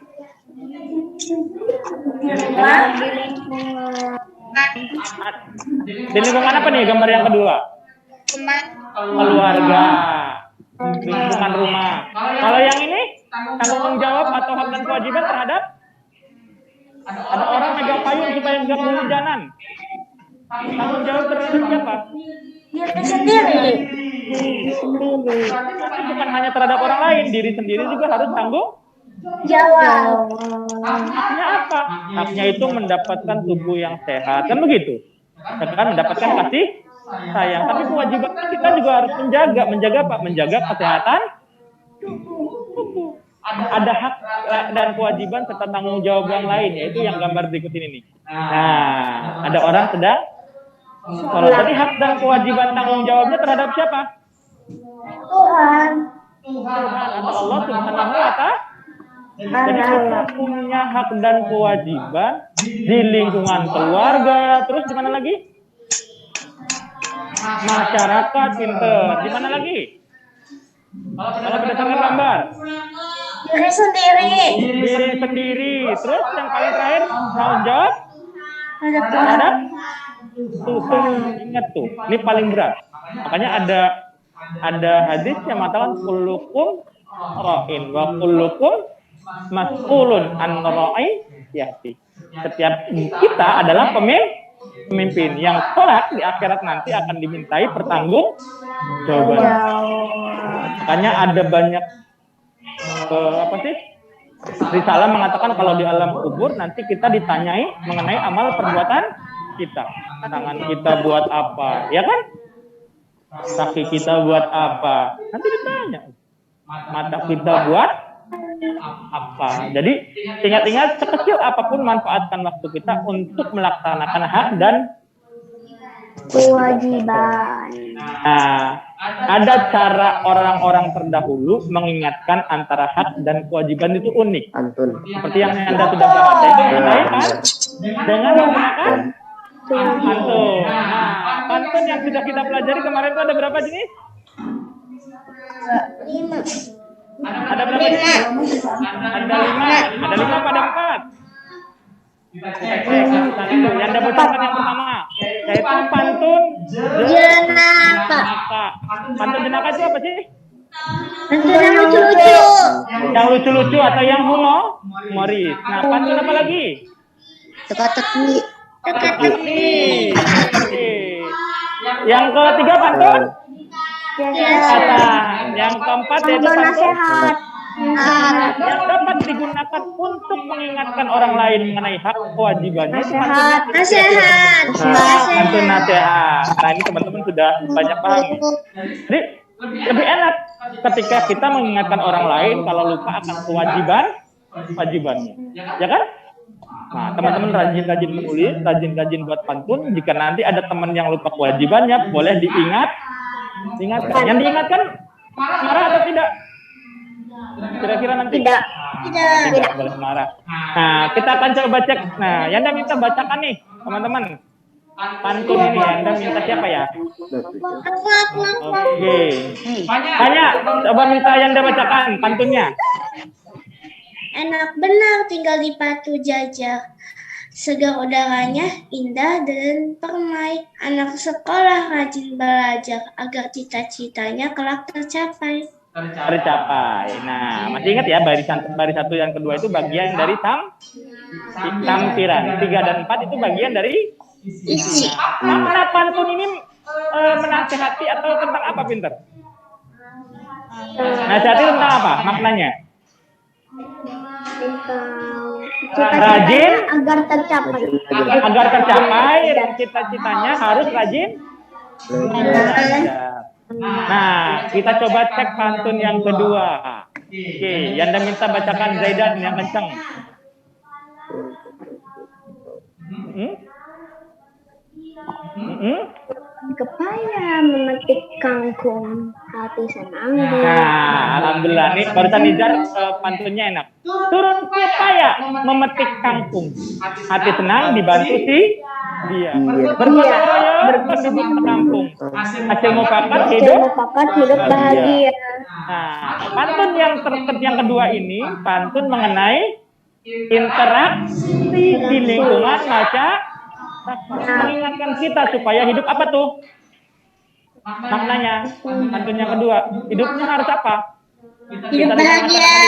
Di lingkungan apa nih gambar yang kedua? Keluarga, lingkungan rumah. Kalau yang ini tanggung jawab atau hak dan kewajiban terhadap ada orang megang payung supaya nggak kehujanan. Tanggung jawab terhadap siapa? Diri sendiri. Tapi bukan hanya terhadap orang lain, diri sendiri juga harus tanggung. Jawab. Haknya apa? Haknya itu mendapatkan tubuh yang sehat, kan begitu? Kan mendapatkan kasih sayang. Tapi kewajiban kita juga harus menjaga apa? Menjaga kesehatan tubuh. Ada hak dan kewajiban serta tanggung jawab yang lain, yaitu yang gambar berikut ini nih. Nah, ada orang sedang sholat. Jadi hak dan kewajiban tanggung jawabnya terhadap siapa? Tuhan. Tuhan atau Allah Subhanahu wa Ta'ala. Jadi kita punya hak dan kewajiban di lingkungan keluarga, terus di mana lagi? Masyarakat, pinter. Di mana lagi? Kalau berdasarkan gambar. Diri sendiri. Diri sendiri. Terus yang paling terakhir tanggung jawab Ada Tuhan. terhadap Tuhan. Ingat tuh, ini paling berat. Makanya ada hadis yang mengatakan kullukum ra'in wa kullukum mas'ulun an ra'iyati. Setiap kita adalah pemimpin yang kelak di akhirat nanti akan dimintai pertanggungjawaban. Makanya ada banyak risalah mengatakan kalau di alam kubur nanti kita ditanyai mengenai amal perbuatan kita. Tangan kita buat apa, ya kan? Kaki kita buat apa? Nanti ditanya. Mata kita buat apa? Jadi ingat-ingat sekecil apapun manfaatkan waktu kita untuk melaksanakan hak dan Kewajiban. Nah, ada cara orang-orang terdahulu mengingatkan antara hak dan kewajiban itu unik. Pantun. Seperti yang Anda sudah bahas, itu kan dengan menggunakan pantun. Nah, pantun yang sudah kita pelajari kemarin itu ada berapa jenis? 5. Ada berapa jenis? Ada 5. Ada 5 pada 4. Yang Anda bocorkan yang pertama, yaitu pantun Jenaka. Pantun jenaka itu apa sih? Pantun yang lucu-lucu. Yang lucu-lucu atau yang humoris. Nah, pantun apa lagi? Teka-teki. Teka-teki. Yang ketiga pantun? Kata. Yang keempat yaitu pantun yang dapat digunakan untuk mengingatkan orang lain mengenai hak kewajibannya. Nasihat. Pantun nasihat. Nah, ini teman-teman sudah banyak paham. Jadi lebih enak ketika kita mengingatkan orang lain kalau lupa akan kewajibannya, ya kan? Nah, teman-teman rajin-rajin menulis, rajin-rajin buat pantun. Jika nanti ada teman yang lupa kewajibannya, boleh diingatkan. Yang diingatkan marah atau tidak? Kira-kira nanti Tidak. tidak boleh marah. Nah, kita akan coba cek. Nah, Yanda minta bacakan nih, teman-teman. Pantun ini Yanda minta siapa ya? Aku. Oke. Tanya, coba minta Yanda bacakan pantunnya. Enak benar tinggal di Batu Jajar. Segar udaranya indah dan permai. Anak sekolah rajin belajar agar cita-citanya kelak tercapai. Nah, masih ingat ya baris 1 yang kedua itu bagian dari tampiran. 3 dan 4 itu bagian dari Isi. makna pantun ini menasehati atau tentang apa, Pinter? Nasihati tentang apa maknanya? Rajin agar tercapai dan cita-citanya harus rajin belajar. Nah, kita coba cek pantun yang kedua. Oke, Yanda minta bacakan Zaidan yang kencang. Kepala memetik kangkung, hati senang. Nah, alhamdulillah nih barusan Nizar pantunnya enak. Turun ke paya memetik kangkung, hati senang dibantu si dia. Bergotong royong penduduk sekampung, hasil mufakat hidup bahagia. Nah, pantun yang kedua ini pantun mengenai interaksi di lingkungan masyarakat. Mengingatkan kita supaya hidup apa tuh? Maknanya, pantun yang kedua, hidupnya harus apa? Hidup bahagia.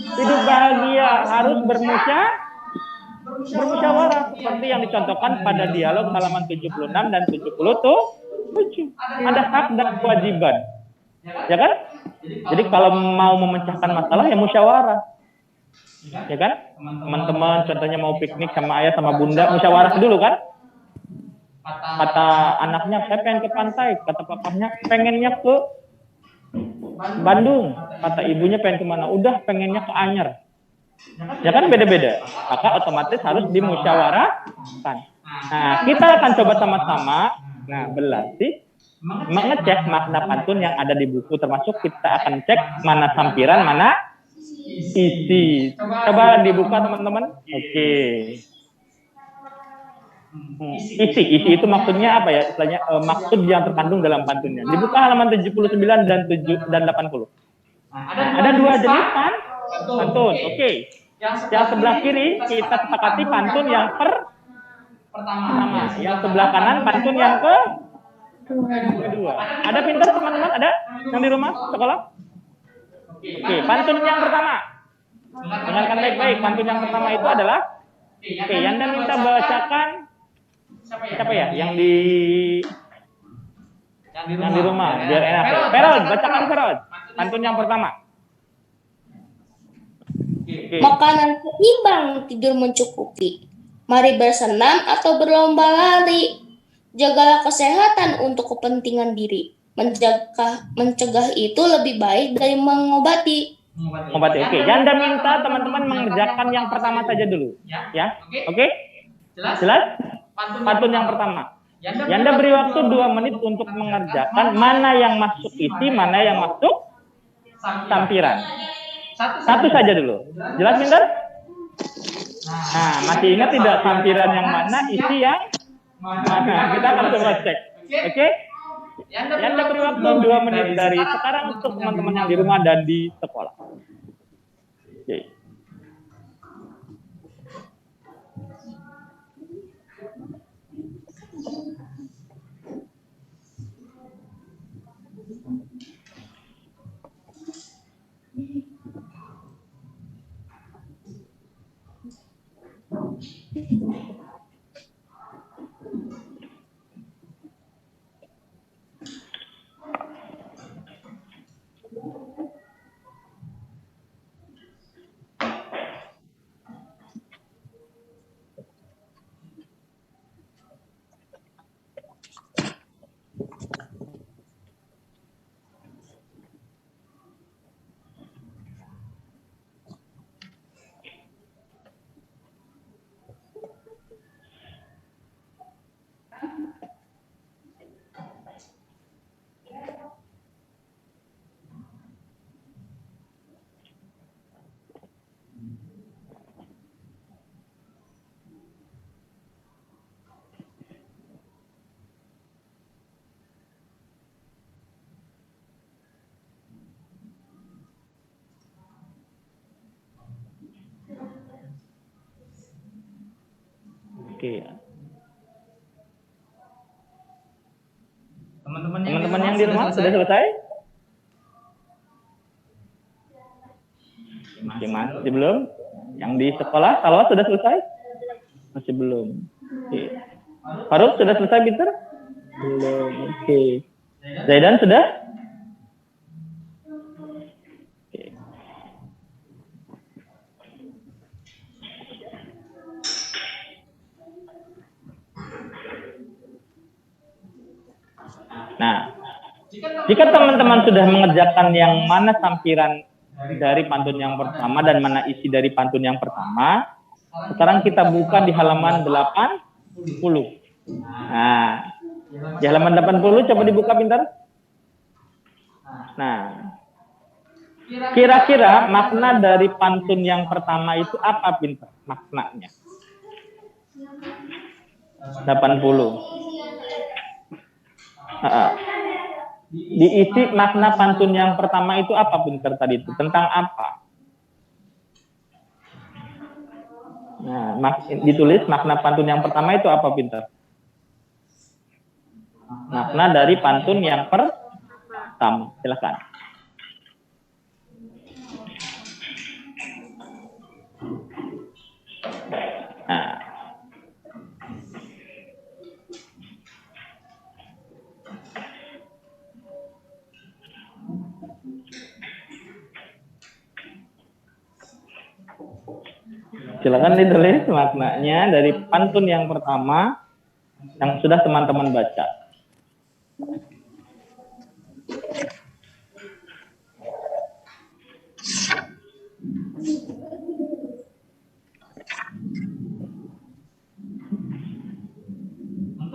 hidup bahagia harus bermusyawarah seperti yang dicontohkan pada dialog halaman 76 dan 70 tuh. Ada hak dan kewajiban. Ya kan? Jadi kalau mau memecahkan masalah ya musyawarah. Ya kan? Teman-teman contohnya mau piknik sama ayah sama bunda, musyawarah dulu kan? Kata anaknya saya pengen ke pantai, kata papahnya pengennya ke Bandung, kata ibunya pengen kemana? Udah pengennya ke Anyer. Ya kan beda-beda. Maka otomatis harus dimusyawarahkan. Nah, kita akan coba sama-sama. Nah, berarti mengecek makna pantun yang ada di buku, termasuk kita akan cek mana sampiran, mana isi. Coba dibuka teman-teman. Oke. Isi itu maksudnya apa ya? Istilahnya maksud yang terkandung dalam pantunnya. Dibuka halaman 79 dan 80. Nah, ada dua jenis pantun. Oke. Yang sebelah kiri kita sepakati pantun yang pertama. Yang sebelah kanan pantun yang kedua. Ada pintar teman-teman? Ada yang di rumah sekolah? Oke, pantun yang pertama. Dengarkan baik-baik. Pantun yang pertama itu adalah Yanda minta bacakan siapa ya? Yang di rumah biar enak. Ferod, bacakan Ferod. Pantun yang pertama. Makanan seimbang, tidur mencukupi. Mari bersenam atau berlomba lari. Jagalah kesehatan untuk kepentingan diri. Mencegah itu lebih baik dari mengobati. Oke. Yanda minta teman-teman mengerjakan yang pertama saja dulu. Ya, oke? Jelas? Pantun yang pertama. Yanda beri waktu 2 menit untuk mengerjakan mana yang masuk isi, mana yang masuk sampiran. Satu saja dulu. Jelas, Pintar? Nah, masih ingat tidak sampiran yang mana, isi yang mana? Kita akan coba cek. Oke? Yanda beri waktu 2 menit dari sekarang untuk teman-teman yang di rumah dan di sekolah. Oke. Oke. Teman-teman yang di rumah sudah selesai? Masih belum? Yang di sekolah, kalau sudah selesai? Masih belum. Oke. Faruk sudah selesai, Peter? Belum. Oke. Zaidan sudah? Nah, jika teman-teman sudah mengerjakan yang mana sampiran dari pantun yang pertama dan mana isi dari pantun yang pertama, sekarang kita buka di halaman 80. Nah, di halaman 80 coba dibuka pintar. Nah, kira-kira makna dari pantun yang pertama itu apa pintar maknanya? 80. Diisi makna pantun yang pertama itu apa pintar tadi itu? Tentang apa? Nah, ditulis makna pantun yang pertama itu apa pintar? Makna dari pantun yang pertama. Silakan. Silakan ditulis maknanya dari pantun yang pertama yang sudah teman-teman baca.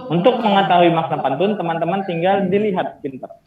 Untuk mengetahui makna pantun, teman-teman tinggal dilihat pintar.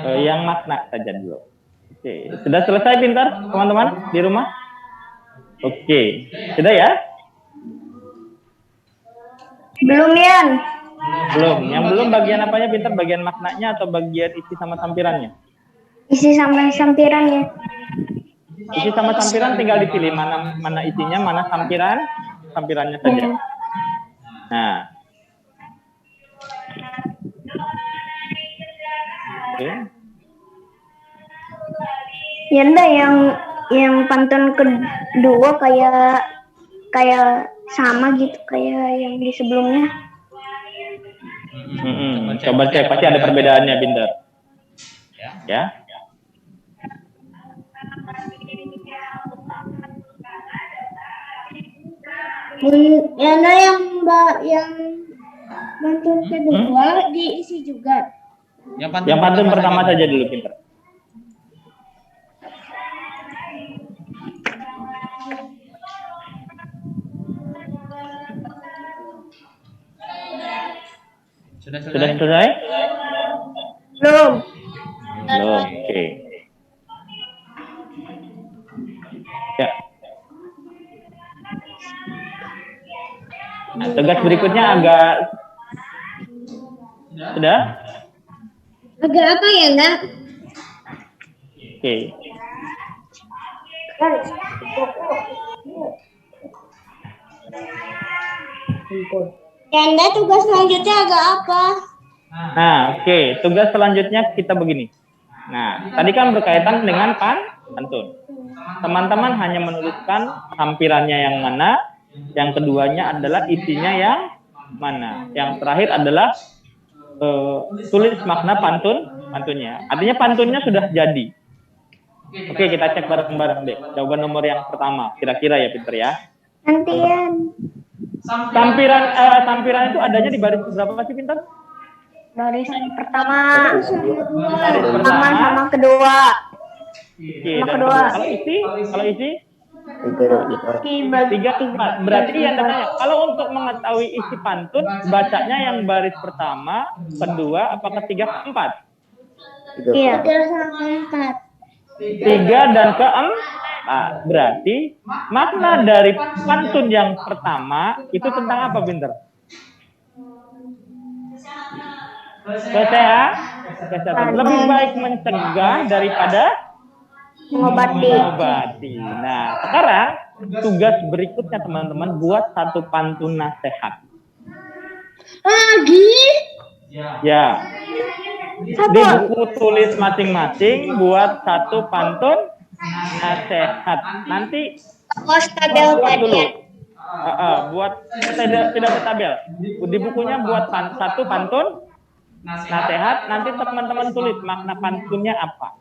Yang makna saja dulu. Oke, sudah selesai pintar teman-teman di rumah? Oke, sudah ya? Belum, Yan. Belum. Yang belum bagian apanya pintar? Bagian maknanya atau bagian isi sama sampirannya? Isi sama sampirannya. Isi sama sampiran tinggal dipilih mana isinya, mana sampirannya saja. Nah. Oke. Ya enggak, yang pantun kedua kayak sama gitu kayak yang di sebelumnya. Coba cek, pasti ada perbedaannya, pintar. Ya. Ya enggak, yang pantun kedua diisi juga. Yang pantun pertama saja dulu, pintar. Sudah selesai? Belum. Belum. Oke. Ya. Nah, tugas berikutnya agak sudah? Agak apa ya, enggak? Oke. Ya enggak, tugas selanjutnya agak apa? Nah, oke. Tugas selanjutnya kita begini. Nah, tadi kan berkaitan dengan pantun. Teman-teman hanya menuliskan sampirannya yang mana, yang keduanya adalah isinya yang mana. Yang terakhir adalah tulis makna pantunnya. Artinya pantunnya sudah jadi. Oke, kita cek bareng-bareng deh. Jawaban nomor yang pertama, kira-kira ya, pinter ya. Nantian. Sampiran itu adanya di baris berapa sih, pinter? Baris pertama sama kedua. Oke, dan kedua. Kalau isi? Tiga, empat. Berarti yang tanya, kalau untuk mengetahui isi pantun, bacanya yang baris pertama, kedua, apa ketiga, keempat? Iya. 3 sama 4. 3 dan keempat. Berarti makna dari pantun yang pertama itu tentang apa, pinter? Kesehatan. Lebih baik mencegah daripada mengobati. Nah, sekarang tugas berikutnya teman-teman buat satu pantun nasihat. Lagi? Ya. Di buku tulis masing-masing buat satu pantun nasihat. Nanti Buat tabel dulu. Buat tidak bertabel. Di bukunya buat satu pantun nasihat, nanti teman-teman tulis makna pantunnya apa.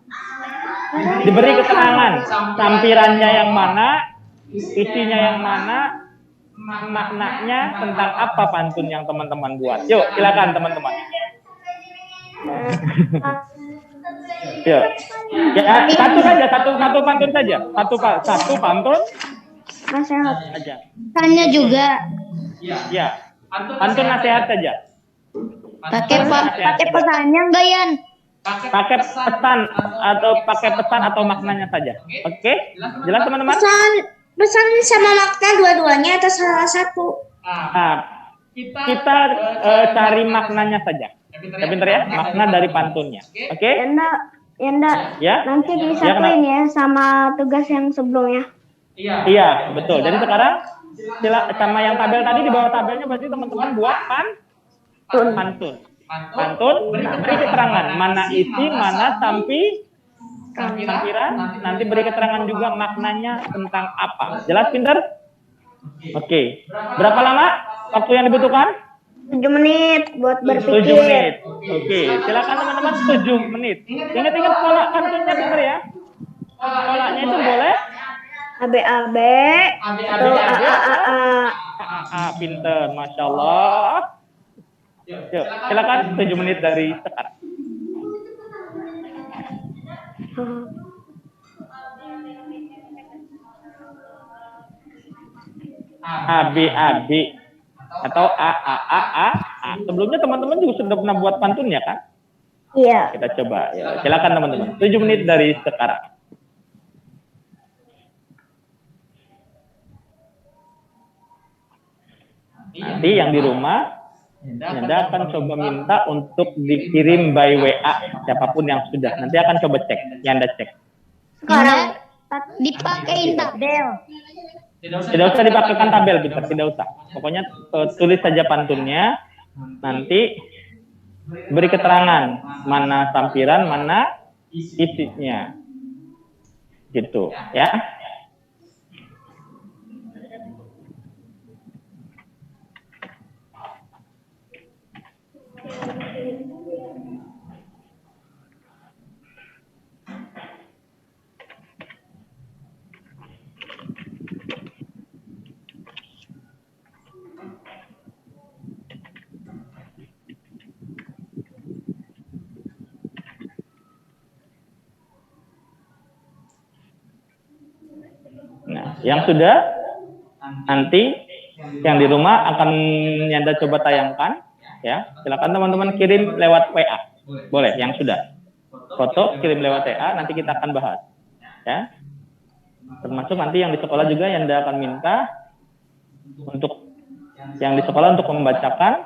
Diberi keterangan sampirannya yang mana, isinya yang mana, maknanya tentang apa pantun yang teman-teman buat. Yuk, silakan teman-teman. Ya. Ya, satu saja, satu pantun saja. Satu pantun Nasihat. saja. Pesannya juga. Ya. Pantun nasihat saja. Pakai pesannya enggak, Yan? Pakai pesan atau maknanya saja. Oke? Jelas teman-teman? Pesan sama makna dua-duanya atau salah satu? Nah, kita cari maknanya saja. Ya pinter ya, makna dari pantunnya. Oke? Yanda, Ya? nanti Ya, disatuin ya sama tugas yang sebelumnya. Iya, betul. Jadi sekarang sama yang tabel tadi, di bawah tabelnya berarti teman-teman buat pantun. Pantun, beri keterangan mana isi, mana sampiran, nanti beri keterangan juga maknanya tentang apa. Jelas pinter? Oke. Berapa lama waktu yang dibutuhkan? 7 menit buat 7 berpikir. menit. Oke, silakan teman-teman 7 menit. Ingat-ingat pola pantunnya pinter ya. Polanya itu boleh ABAB atau AAAA. Pinter, Masya Allah. Yuk, silakan 7 menit dari sekarang. ABAB atau AAAA. Sebelumnya teman-teman juga sudah pernah buat pantunnya kan? Iya. Kita coba. Ya, silakan teman-teman. 7 menit dari sekarang. Nanti yang di rumah, Anda akan coba minta untuk dikirim by WA siapapun yang sudah. Nanti akan coba cek, yang Anda cek. Sekarang dipakein tabel. Tidak usah dipakaikan tabel, Peter. Tidak usah. Pokoknya tulis saja pantunnya. Nanti beri keterangan mana sampiran, mana isinya. Gitu, ya. Nah, yang sudah nanti yang di rumah akan Anda coba tayangkan, ya. Silakan teman-teman kirim lewat WA. Boleh, yang sudah. Foto kirim lewat WA, nanti kita akan bahas, ya. Termasuk nanti yang di sekolah juga yang Anda akan minta untuk yang di sekolah untuk membacakan,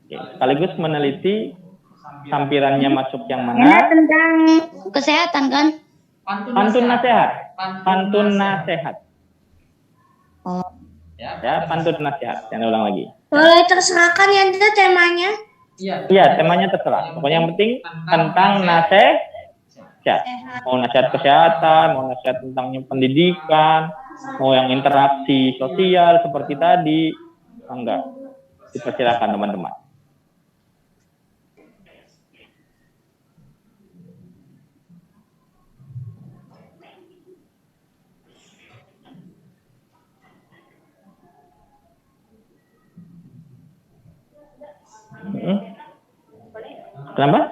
sekaligus meneliti sampirannya masuk yang mana. Ini tentang kesehatan kan? Pantun nasihat. Pantun nasihat. Oh. Ya, pantun nasihat. Jangan ulang lagi. Boleh terserahkan ya itu temanya? Iya, temanya terserah. Pokoknya yang penting tentang nasihat. Mau nasihat kesehatan, mau nasihat tentang pendidikan, mau yang interaksi sosial seperti tadi. Enggak. Dipersilakan teman-teman. Kenapa?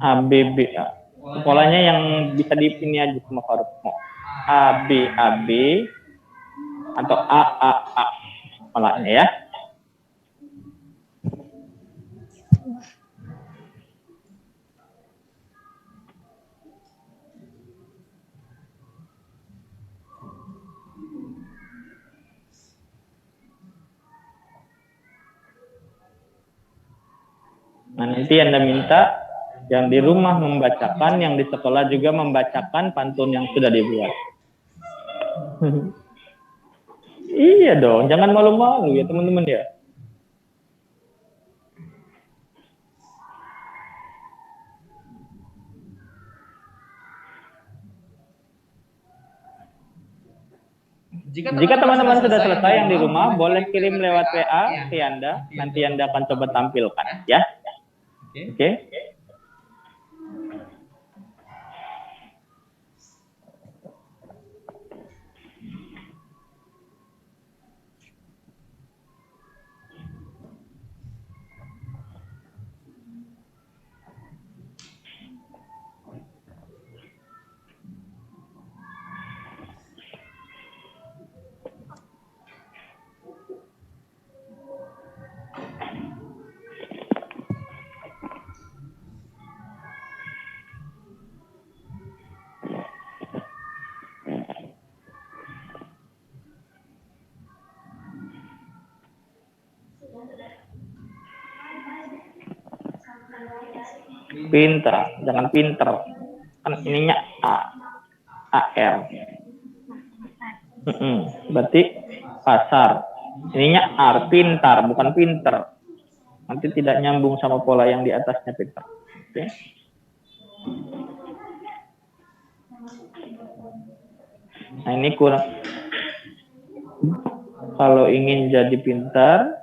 ABB. Polanya yang bisa di ini aja sama Faruk. ABAB atau AAA polanya ya. Nah, nanti Anda minta yang di rumah membacakan, yang di sekolah juga membacakan pantun yang sudah dibuat. Iya dong, jangan malu-malu ya teman-teman ya. Jika teman-teman sudah selesai yang di rumah, boleh kirim lewat WA ke Anda. Nanti Anda akan coba tampilkan, ya. Oke. Pintar, jangan pinter. Kan ininya A, AR. Berarti pasar. Ininya R, pintar, bukan pinter. Nanti tidak nyambung sama pola yang di atasnya, pintar. Oke. Nah, ini kurang. Kalau ingin jadi pintar,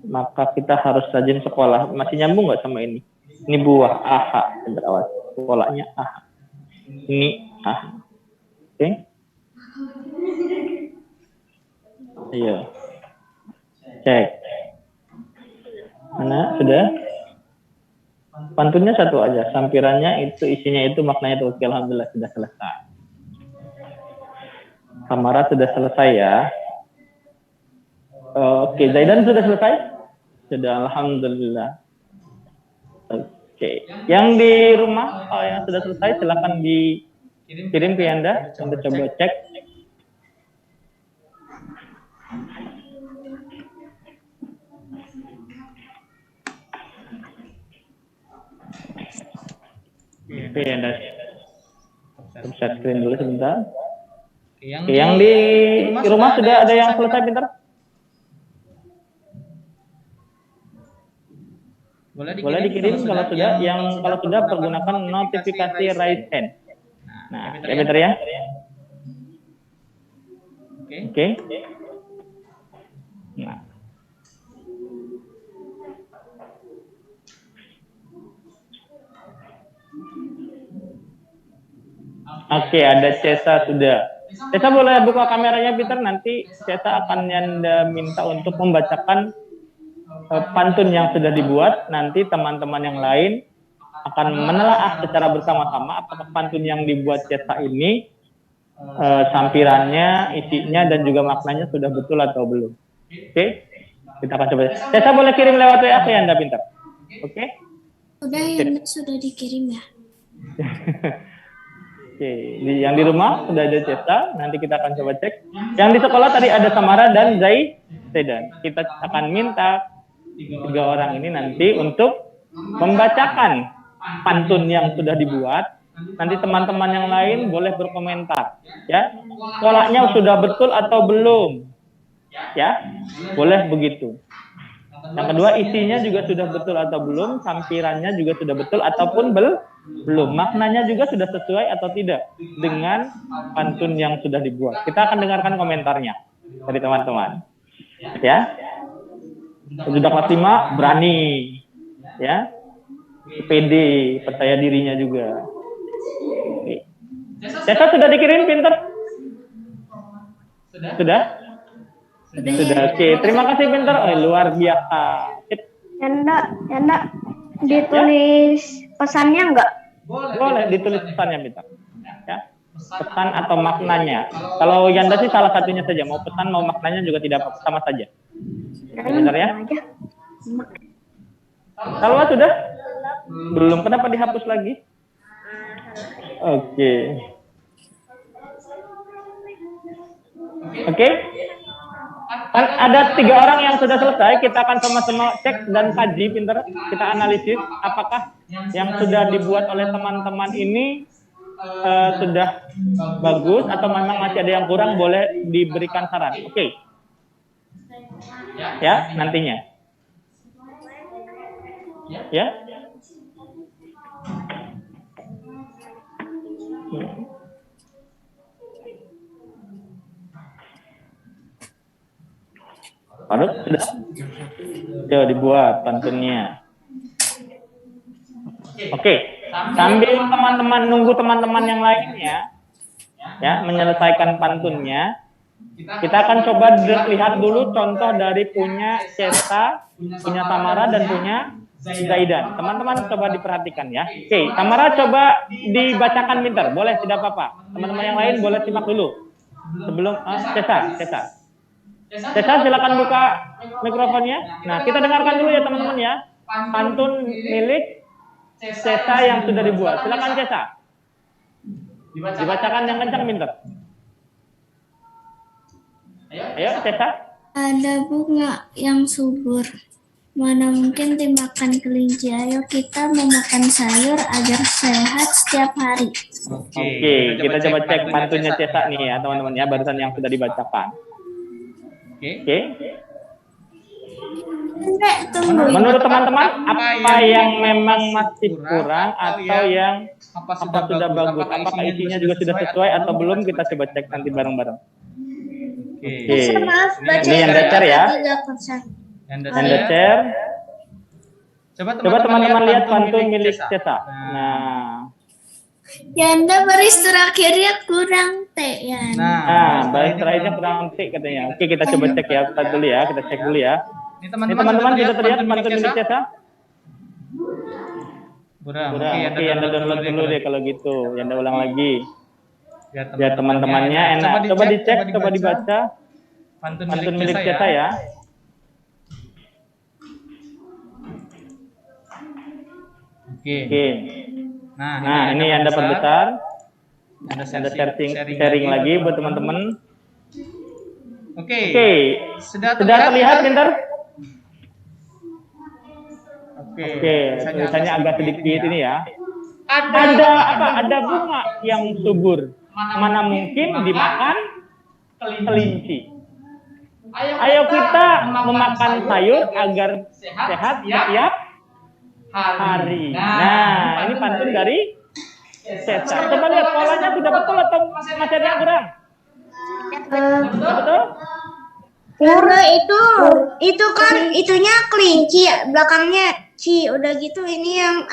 maka kita harus rajin sekolah. Masih nyambung nggak sama ini? Ini buah AH, pintar, awas. Polanya AH. Ini AH. Oke. Ayo. Cek. Mana? Sudah? Pantunnya satu aja. Sampirannya itu, isinya itu, maknanya itu. Oke, alhamdulillah sudah selesai. Samara sudah selesai ya. Oke, Zaidan sudah selesai? Sudah, alhamdulillah. Oke. Yang di rumah, yang sudah selesai, silakan dikirim ke Yanda untuk coba cek. Oke, Yanda. Share screen dulu sebentar. Oke, yang di rumah sudah ada yang selesai, pintar? Boleh dikirim kalau sudah. Yang kalau sudah pergunakan notifikasi raise hand. Nah, ya pintar ya. Oke. Nah. Oke, ada Cesa sudah. Cesa boleh buka kameranya, Peter. Nanti Cesa akan Yanda minta untuk membacakan pantun yang sudah dibuat. Nanti teman-teman yang lain akan menelaah secara bersama-sama apakah pantun yang dibuat Cesa ini sampirannya, isinya, dan juga maknanya sudah betul atau belum. Oke, kita akan coba. Cesa boleh kirim lewat WA ke Yanda, Peter. Oke? Udah, Yanda sudah dikirim ya. Oke, yang di rumah sudah ada Cesa, nanti kita akan coba cek. Yang di sekolah tadi ada Samara dan Zaidan. Kita akan minta 3 orang ini nanti untuk membacakan pantun yang sudah dibuat. Nanti teman-teman yang lain boleh berkomentar, ya. Polanya sudah betul atau belum? Ya, boleh begitu. Yang kedua, isinya juga sudah betul atau belum, sampirannya juga sudah betul ataupun belum, maknanya juga sudah sesuai atau tidak dengan pantun yang sudah dibuat. Kita akan dengarkan komentarnya dari teman-teman. Ya, sudah kelas 5 berani, ya, pede, percaya dirinya juga. Cesa sudah dikirim, pinter? Sudah? Sudah, oke. Terima kasih, pinter. Luar biasa. Yanda, ditulis pesannya enggak? Boleh ditulis pesannya, pinter. Ya, pesan atau maknanya. Kalau Yanda sih salah satunya saja. Mau pesan, mau maknanya juga tidak apa-apa, sama saja. Bentar ya. Kalau sudah? Belum. Kenapa dihapus lagi? Oke. Oke. Ada 3 orang yang sudah selesai. Kita akan sama-sama cek dan kaji, pinter. Kita analisis apakah yang sudah dibuat oleh teman-teman ini sudah bagus atau memang masih ada yang kurang, boleh diberikan saran. Oke. Ya, nantinya. Ya. Sudah? Yuk dibuat pantunnya. Oke. Sambil teman-teman nunggu teman-teman yang lainnya ya menyelesaikan pantunnya, kita akan coba lihat dulu contoh dari punya Cesa, punya Samara, dan punya Zaidan. Teman-teman coba diperhatikan ya. Oke, Samara coba dibacakan, pinter. Boleh, tidak apa-apa. Teman-teman yang lain boleh simak dulu. Sebelum Cesa, silakan buka mikrofonnya. Nah, kita dengarkan dulu ya teman-teman ya. Pantun milik Cesa yang sudah dibuat. Silakan Cesa. Dibacakan yang kencang, pinter. Ayo Cesa. Ada bunga yang subur Mana mungkin dimakan kelinci. Ayo kita memakan sayur agar sehat setiap hari. Oke, kita coba cek pantunnya Cesa nih ya teman-teman ya, barusan yang sudah dibacakan. Oke. Tunggu. Menurut teman-teman apa yang memang masih kurang atau yang apa sudah bagus? Apakah isinya juga sudah sesuai atau belum? Kita coba cek nanti bareng-bareng. Oke. Maaf, baca Ini yang dacar ya. 3%. Yang dacar. Coba teman-teman lihat pantun milik Cesa. Nah, Yanda baris terakhirnya kurang T ya. nah, baris terakhirnya kurang T katanya. Oke, kita coba cek ya. Kita dulu ya, kita cek dulu ya. Ini teman-teman sudah terlihat pantun milik Cesa? Kurang. Oke, Yanda download dulu deh kalau gitu. Yanda ulang lagi. Biar teman-temannya enak. Coba dicek, coba dibaca. Pantun milik Cesa ya. Oke. Nah, ini Anda perbesar. Anda sharing lagi buat teman-teman. Oke. Sudah terlihat pintar? Oke. Misalnya agak sedikit ini ya. Ada apa? Ada bunga yang subur. Mana mungkin dimakan kelinci. Ayo kita memakan sayur agar sehat setiap hari. Nah, ini pantun dari Cesa. Coba lihat polanya sudah betul atau masih ada yang kurang? Sudah betul? Udah itu kan itunya kelinci ya, belakangnya ci. Udah gitu ini yang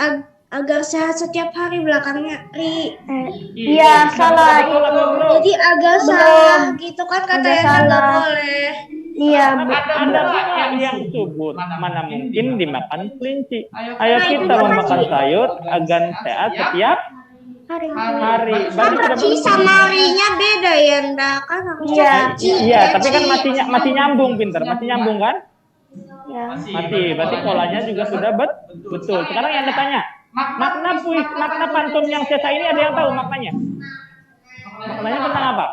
agar sehat setiap hari belakangnya ri. Iya, salah itu. Jadi agak salah gitu kan katanya nggak boleh. Iya, Ada bunga yang subur. Mana mungkin dimakan kelinci. Ayo kita memakan sayur agar sehat setiap hari. Kan ci sama rinya beda ya, ndak kan? Iya, tapi kan masih nyambung pinter, masih nyambung kan? ya. Masih, berarti polanya juga sudah betul. Sekarang yang tanya, makna pantun yang Cesa ini ada yang tahu maknanya? Maknanya tentang apa?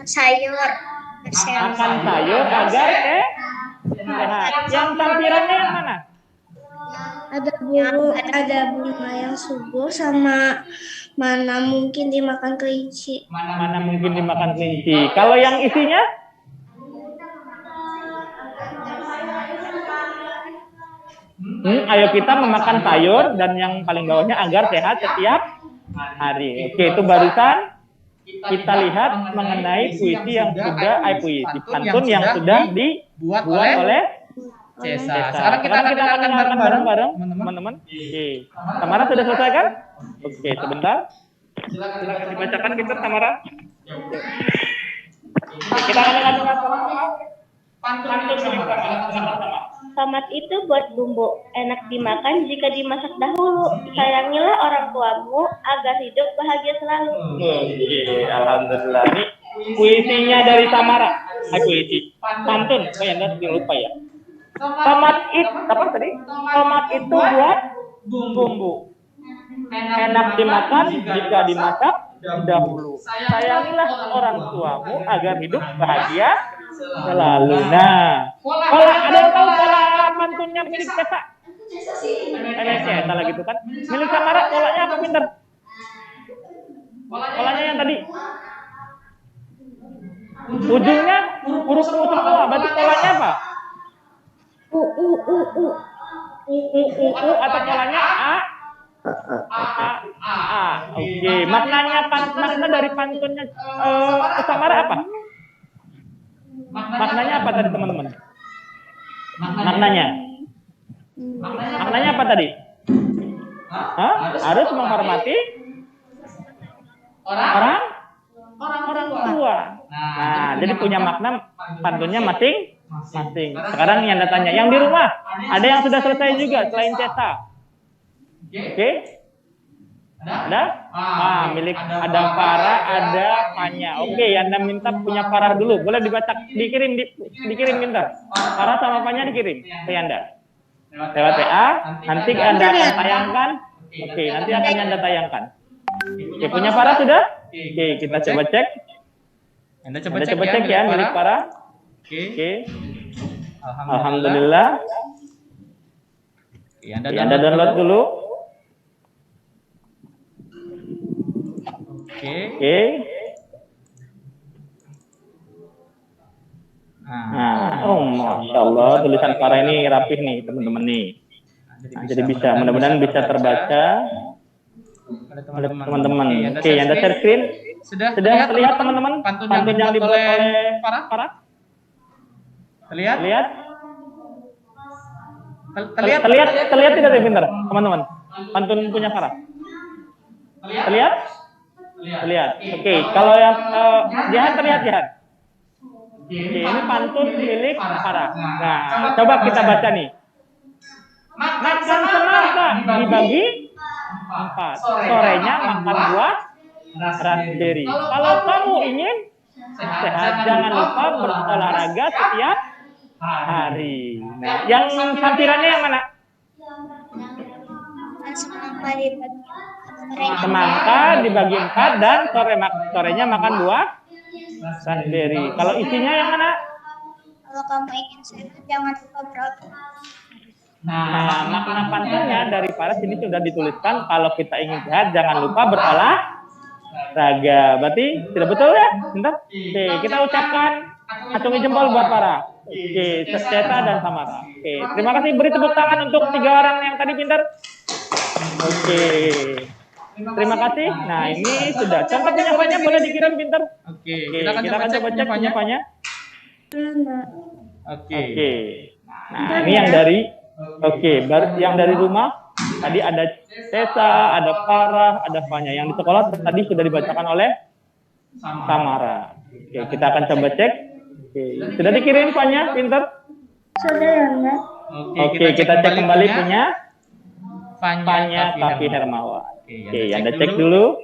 Sayur. Makan sayur agar sehat. Yang tampilannya yang mana? Ada bunga yang subur sama mana mungkin dimakan kelinci. Mana mungkin dimakan kelinci. Kalau yang isinya? Ayo kita memakan sayur dan yang paling bawahnya agar sehat setiap hari. Oke, itu barusan kita lihat mengenai puisi yang sudah, puisi pantun yang sudah dibuat oleh Cesa. Sekarang kita akan dengarkan bareng-bareng, teman-teman. Oke, Tamara sudah selesai kan? Oke, sebentar. Silakan dibacakan gitu, Tamara. Kita akan dengarkan sama-sama. Pantun sama-sama. Tomat itu buat bumbu, enak dimakan jika dimasak dahulu. Sayangilah orang tuamu agar hidup bahagia selalu. Alhamdulillah. Ini puisinya dari Tamara. Puisi. Pantun. Oh ya, enggak lupa ya. Tomat itu apa tadi? Tomat itu buat bumbu. Enak dimakan jika dimasak dahulu. Sayangilah orang tuamu agar hidup bahagia selalu. Nah, kalau ada yang tahu pola pantunnya milik Cesa? Cesa lah gitu kan. Milik Tamara polanya apa pinter? Polanya yang tadi. Ujungnya huruf U semua. Berarti polanya apa? U atau polanya A? Oke. Makna dari pantunnya Tamara apa? Maknanya apa tadi teman-teman? Maknanya apa tadi? Harus menghormati orang tua. Nah, jadi punya makna pantunnya masing-masing. Sekarang yang tanya, yang di rumah ada yang sudah selesai juga selain Cesa? Oke? Ada? Milik ada Farah, ada Fanya. Oke, Anda minta punya Farah dulu. Boleh dibaca, dikirim minta. Farah sama Fanya dikirim ke Anda. Lewat WA, nanti Anda akan tayangkan. Oke, nanti akan Anda tayangkan. Oke, punya Farah sudah? Oke, kita coba cek. Anda coba cek ya milik Farah. Oke. Alhamdulillah. Oke, Anda Anda download dulu. Oke. Oke. Masya Allah, tulisan Farah ini rapih nih teman-teman nih. Jadi bisa, mudah-mudahan bisa terbaca oleh teman-teman. Oke, Anda share screen. Sudah terlihat teman-teman pantun yang dibuat oleh Farah? Terlihat? Terlihat tidak pintar, teman-teman? Pantun punya Farah? Terlihat? Oke, kalau yang Jihan terlihat Jihan. Oke, ini pantun milik Farah. Nah, coba kita baca nih. Makan semangka dibagi 4. Sorenya makan buah raspberry. Kalau kamu ingin sehat, jangan lupa berolahraga setiap hari. Nah, yang sampirannya yang mana? Semangka dibagi 4 dan sorenya makan buah raspberry. Kalau isinya yang mana? Kalau kamu ingin sehat, jangan lupa berolahraga. Nah, makna pantunnya dari Farah sini sudah dituliskan, kalau kita ingin sehat jangan lupa berolahraga. Berarti tidak betul ya? Bentar. Oke, kita ucapkan acungi jempol buat Farah. Oke, Ceta dan Samara. Oke, terima kasih. Beri tepuk tangan untuk 3 orang yang tadi pintar. Oke. Terima kasih. Nah, ini sudah. Contoh penyampaiannya boleh dikirim pintar. Oke, Kita akan coba cek penyampaiannya. Oke. Nah, ini yang dari yang dari rumah tadi ada Tessa, ada Farah, ada Fanya. Yang di sekolah tadi sudah dibacakan oleh Samara. Oke, kita akan coba cek. Oke, sudah dikirim Fanya, pintar? Sudah ya, Mbak? Oke, kita cek kembali punya Fanya Kafi Hermawan. Oke, Anda cek dulu.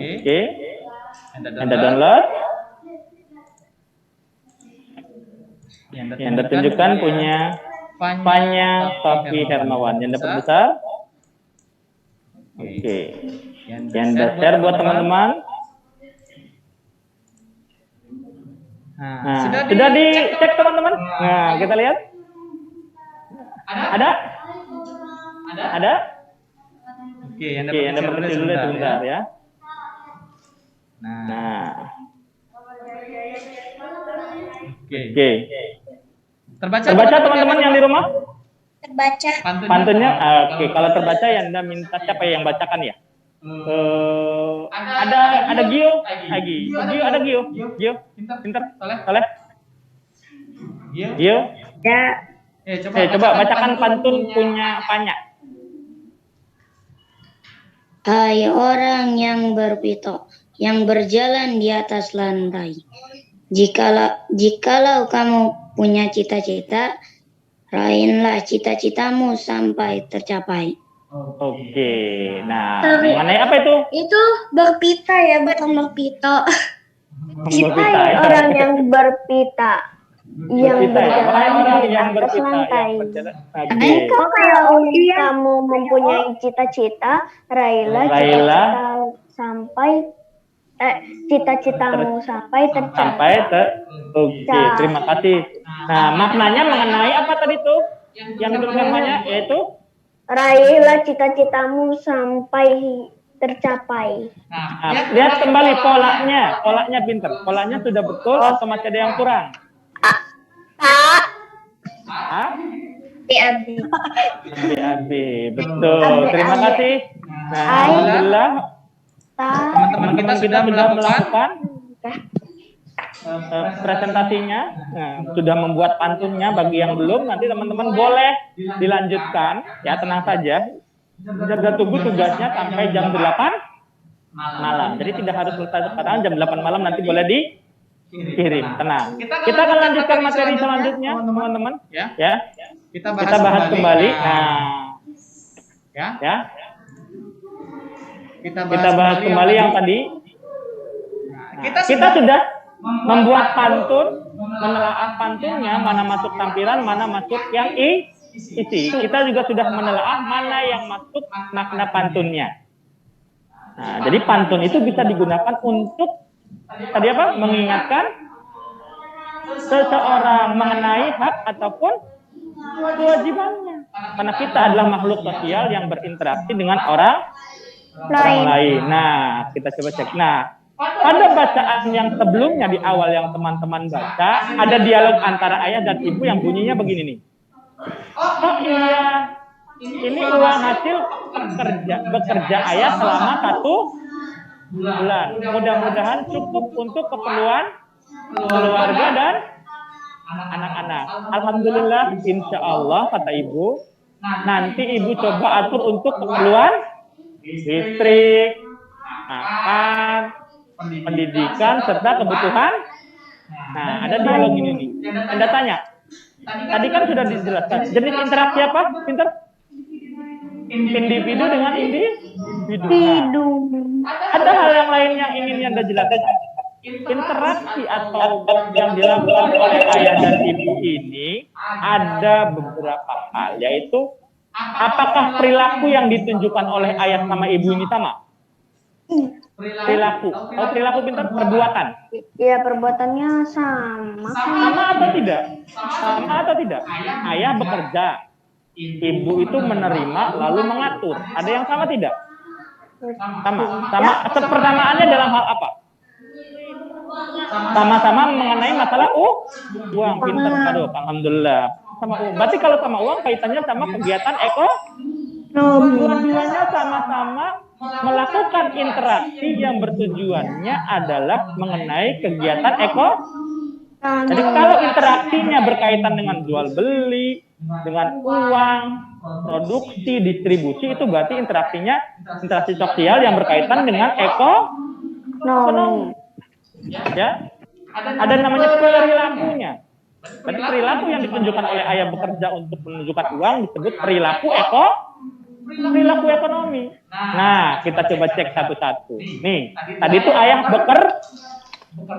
dulu. Oke. Anda download. Yang Anda tunjukkan punya Fanya Kafi Hermawan. Yang dapat besar. Oke. Yang Anda share buat teman-teman. Nah, sudah dicek teman-teman. Nah, kita lihat. Ada? Oke, Anda perhatikan dulu sebentar ya. Nah. Oke. Terbaca teman-teman yang di rumah? Terbaca. Pantunnya? Oke, kalau terbaca ya Anda minta siapa yang bacakan ya? Ada Gio? Gio ada Gio? Pintar? Soleh? Gio? Ya. Coba bacakan pantun punya Fanya. Hai orang yang berpito, yang berjalan di atas lantai. Jikalau kamu punya cita-cita, raihlah cita-citamu sampai tercapai. Oke, nah mengenai apa itu? Itu berpita ya, bukan berpito. Berpita ya. Orang yang berpita. Yang berjalan di atas lantai. Jika kalau kamu mempunyai cita-cita, raihlah cita-citamu sampai tercapai. Oke, terima kasih. Nah, maknanya mengenai apa tadi tuh? Yang namanya yaitu raihlah cita-citamu sampai tercapai. Nah, lihat kembali polanya pinter. Polanya sudah betul atau masih ada yang kurang? BAB, betul. Terima kasih. Nah, alhamdulillah teman-teman kita sudah melakukan presentasinya, sudah membuat pantunnya. Bagi yang belum, nanti teman-teman boleh dilanjutkan. Ya, tenang saja. Jaga tunggu tugasnya sampai jam 8 malam. Jadi tidak harus selesai sekarang, jam 8 malam nanti boleh dikirim. Tenang. Kita akan lanjutkan materi selanjutnya, teman-teman. Ya. Kita bahas kembali. Nah, ya. Kita bahas kembali yang tadi. Kita sudah membuat pantun, menelaah pantunnya, mana masuk tampilan, mana masuk yang isi. Kita juga sudah menelaah mana yang masuk makna pantunnya. Nah, jadi pantun itu bisa digunakan untuk tadi apa? Mengingatkan seseorang mengenai hak ataupun kewajibannya. Karena kita adalah makhluk sosial yang berinteraksi dengan orang lain. Nah, kita coba cek. Nah, pada bacaan yang sebelumnya di awal yang teman-teman baca, ada dialog antara ayah dan ibu yang bunyinya begini nih. Oh iya, ini uang hasil bekerja ayah selama 1 bulan. Mudah-mudahan cukup untuk keperluan keluarga dan anak-anak. Alhamdulillah, insya Allah kata ibu, nanti ibu coba atur untuk keperluan listrik, makan, pendidikan, serta kebutuhan. Nah, ada dialog ini nih. Anda tanya, tadi kan sudah dijelaskan. Jenis interaksi apa, Pinter? Individu dengan individu. Nah, ada hal yang lain yang ingin Anda jelaskan? Interaksi atau yang dilakukan oleh ayah dan ibu ini ada beberapa hal, yaitu apakah perilaku yang ditunjukkan oleh ayah sama ibu ini sama? Perilaku. Oh, perilaku Pinter? Perbuatan. Iya, perbuatannya sama. Sama atau tidak? Sama atau tidak? Ayah bekerja, ibu itu menerima lalu mengatur. Ada yang sama tidak? Sama. Persamaannya dalam hal apa? Sama-sama mengenai masalah uang. Pinter. Aduh, alhamdulillah. Sama uang. Berarti kalau sama uang kaitannya sama kegiatan dua-duanya sama-sama melakukan interaksi yang bertujuannya adalah mengenai kegiatan Jadi kalau interaksinya berkaitan dengan jual beli, dengan uang, produksi, distribusi, itu berarti interaksi sosial yang berkaitan dengan ekonomi. Ya, ada namanya perilakunya. Berarti perilaku yang ditunjukkan oleh ayah bekerja untuk menunjukkan uang disebut perilaku ekonomi. Nah, kita coba cek satu-satu. Nih, tadi itu ayah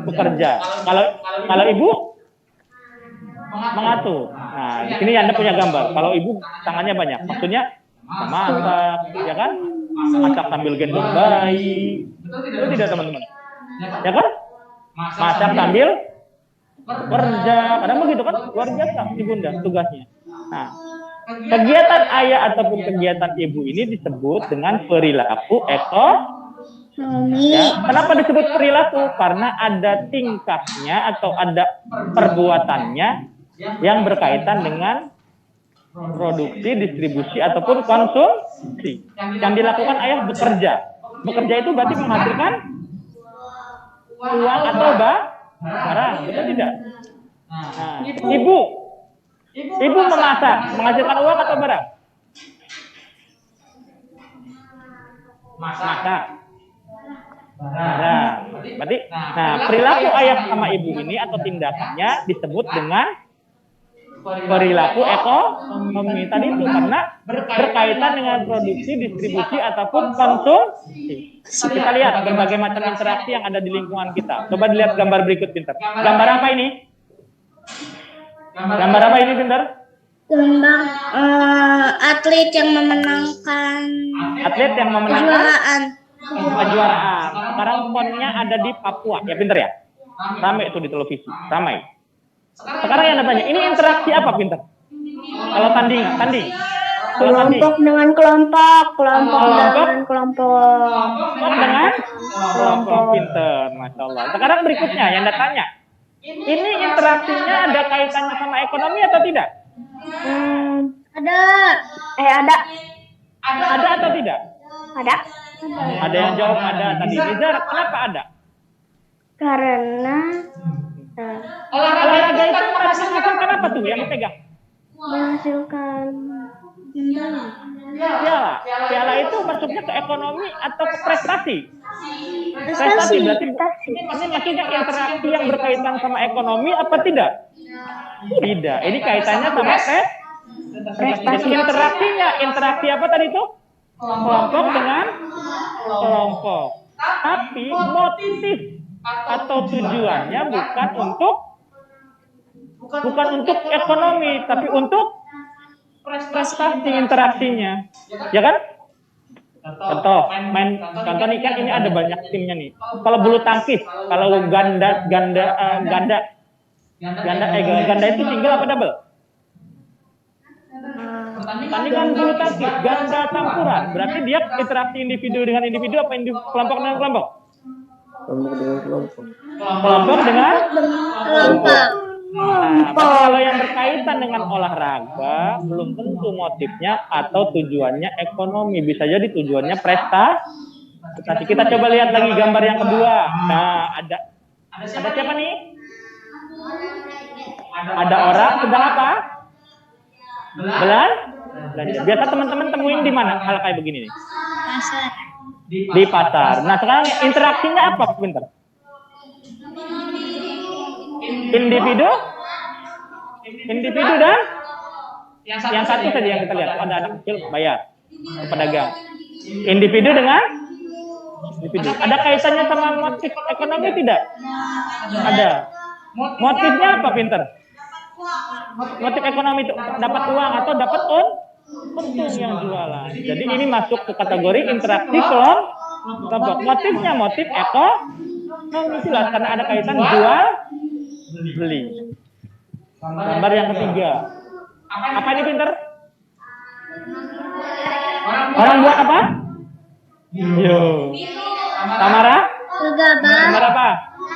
bekerja. Kalau ibu mengatur. Nah, di sini Anda punya gambar. Kalau ibu tangannya banyak, maksudnya masak, ya kan? Masak sambil gendong bayi. Itu tidak, teman-teman. Ya kan? Masak sambil kerja. Kadang begitu kan? Luar biasa ibunda tugasnya. Nah, kegiatan ayah ataupun kegiatan ibu ini disebut dengan perilaku Ya. Kenapa disebut perilaku? Karena ada tingkahnya atau ada perbuatannya yang berkaitan dengan produksi, distribusi, ataupun konsumsi. Yang dilakukan ayah bekerja. Bekerja itu berarti menghasilkan uang atau barang, betul tidak? Nah, ibu memasak, menghasilkan uang atau barang? Masak. Barang. Berarti, perilaku ayah sama ibu ini atau tindakannya disebut dengan perilaku ekonomi tadi itu karena berkaitan dengan produksi, distribusi ataupun konsumsi. Kita lihat berbagai macam interaksi yang ada di lingkungan kita. Coba dilihat gambar berikut, Pinter. Gambar apa ini? Gambar apa ini, Pinter? Gambar atlet yang memenangkan kejuaraan. Sekarang ponnya ada di Papua, ya Pinter ya? Ramai itu di televisi, ramai. Sekarang yang tanya, ini interaksi apa, Pinter? Kalau tanding. Kelompok dengan kelompok dengan kelompok. Pinter, Masya Allah. Sekarang berikutnya yang Anda tanya, ini interaksinya ada kaitannya sama ekonomi atau tidak? Ada. Ada atau tidak? Ada. Ada yang jawab ada tadi. Nizar, kenapa ada? Karena olahraga itu menghasilkan apa tuh yang dipegang? menghasilkan Piala itu masuknya ke ekonomi atau ke prestasi? Prestasi berarti ini maksudnya interaksi yang berkaitan sama ekonomi apa tidak? Tidak. Ini kaitannya sama prestasi. Interaksi apa tadi itu? Kelompok dengan kelompok. Tapi motif atau tujuannya bukan untuk ekonomi, tapi untuk prestasi interaksinya, ya kan? Contoh nih kan ini ada banyak timnya nih. Kalau bulu tangkis, kalau ganda itu single apa double? Pertandingan bulu tangkis ganda campuran. Berarti dia interaksi individu dengan individu apa kelompok dengan kelompok? Kelompok dengan Kelompok. Nah, tapi kalau yang berkaitan dengan olahraga belum tentu motifnya atau tujuannya ekonomi, bisa jadi tujuannya prestasi. Kita coba lihat lagi gambar yang kedua. Nah, ada siapa nih? Ada orang sedang apa? Belanja. Biasa teman-teman temuin di mana hal kayak begini nih? Di pasar. Nah, sekarang interaksinya apa, pinter? Individu dan yang satu saja yang kita lihat. Ada anak kecil bayar ke pedagang. Individu dengan individu. Ada kaitannya sama motif ekonomi tidak? Ada. Motifnya apa, pinter? Motif ekonomi itu dapat uang atau dapat untung yang jualan. Jadi ini masuk ke kategori interaksi kelompok. Motifnya motif ekonomi jelas karena ada kaitan jual beli. Gambar yang ketiga. Apa ini, pinter? Orang buat apa? Yo. Tamara? Gambar apa?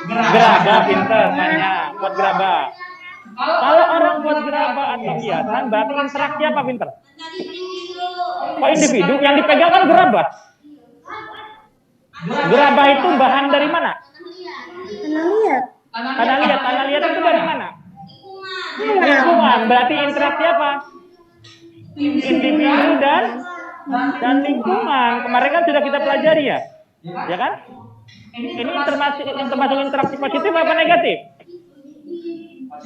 Gerabah, pinter. Tanya. Buat gerabah. Kalau orang buat gerabah atau hiasan, berarti interaksi apa, pinter? Kok individu? Yang dipegang kan gerabah. Gerabah itu bahan dari mana? Tanah liat itu dari mana? Lingkungan. Berarti interaksi apa? Individu dan lingkungan. Kemarin kan sudah kita pelajari ya, ya kan? Ini termasuk interaksi positif apa negatif?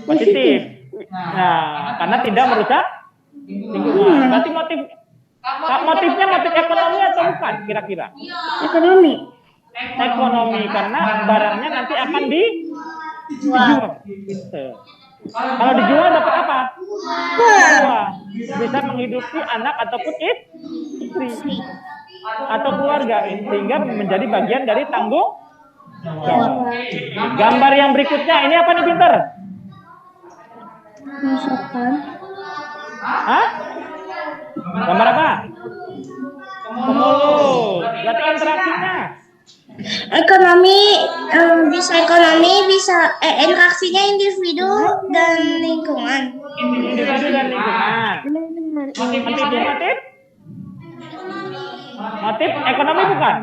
Positif. Nah, karena tidak merusak lingkungan. Berarti motifnya motif ekonomi atau bukan? Kira-kira? Ekonomi karena barangnya nanti akan dijual. Kalau dijual dapat apa? Uang. Bisa menghidupi anak ataupun istri atau keluarga sehingga menjadi bagian dari tanggung jawab. Gambar yang berikutnya ini apa nih, pinter? Hah? Gambar apa? Pemulung. Berarti interaksinya bisa ekonomi, bisa interaksinya individu dan lingkungan. Motif ekonomi bukan?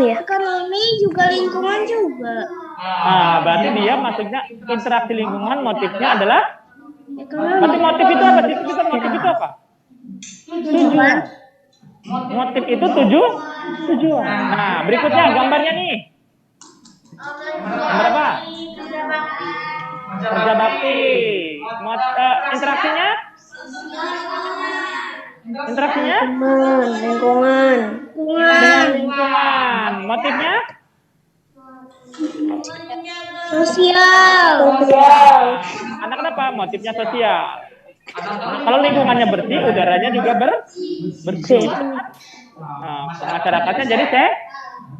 Ekonomi juga lingkungan juga. Nah, berarti dia maksudnya interaksi lingkungan, motifnya adalah Ekonomi. berarti motif itu apa? Motif itu apa? Tujuan. Motif itu tujuan. Nah, berikutnya gambarnya nih. Gambar apa? Kerja bakti. Interaksinya? Lingkungan. Dengan lingkungan. Motifnya? Sosial. Anak kenapa? Motifnya sosial. Kalau lingkungannya bersih, udaranya juga bersih. Nah, masyarakatnya jadi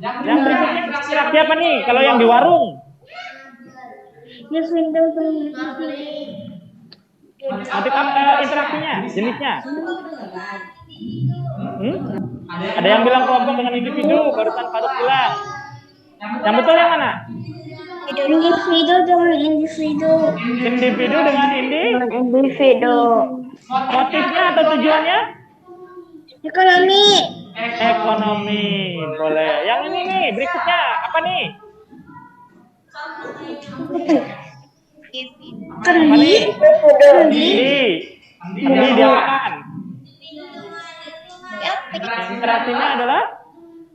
yang berikutnya interaksi apa nih? Kalau yang di warung? Motif apa interaksinya? Jenisnya? Ada yang bilang kelompok dengan individu, barusan Faruk bilang. Yang betul yang mana? Individu dengan individu. Individu dengan Individu. motifnya atau tujuannya? Ekonomi. Boleh. Yang ini nih, berikutnya apa nih? Kendi. Kendi diapakan? Interaksinya adalah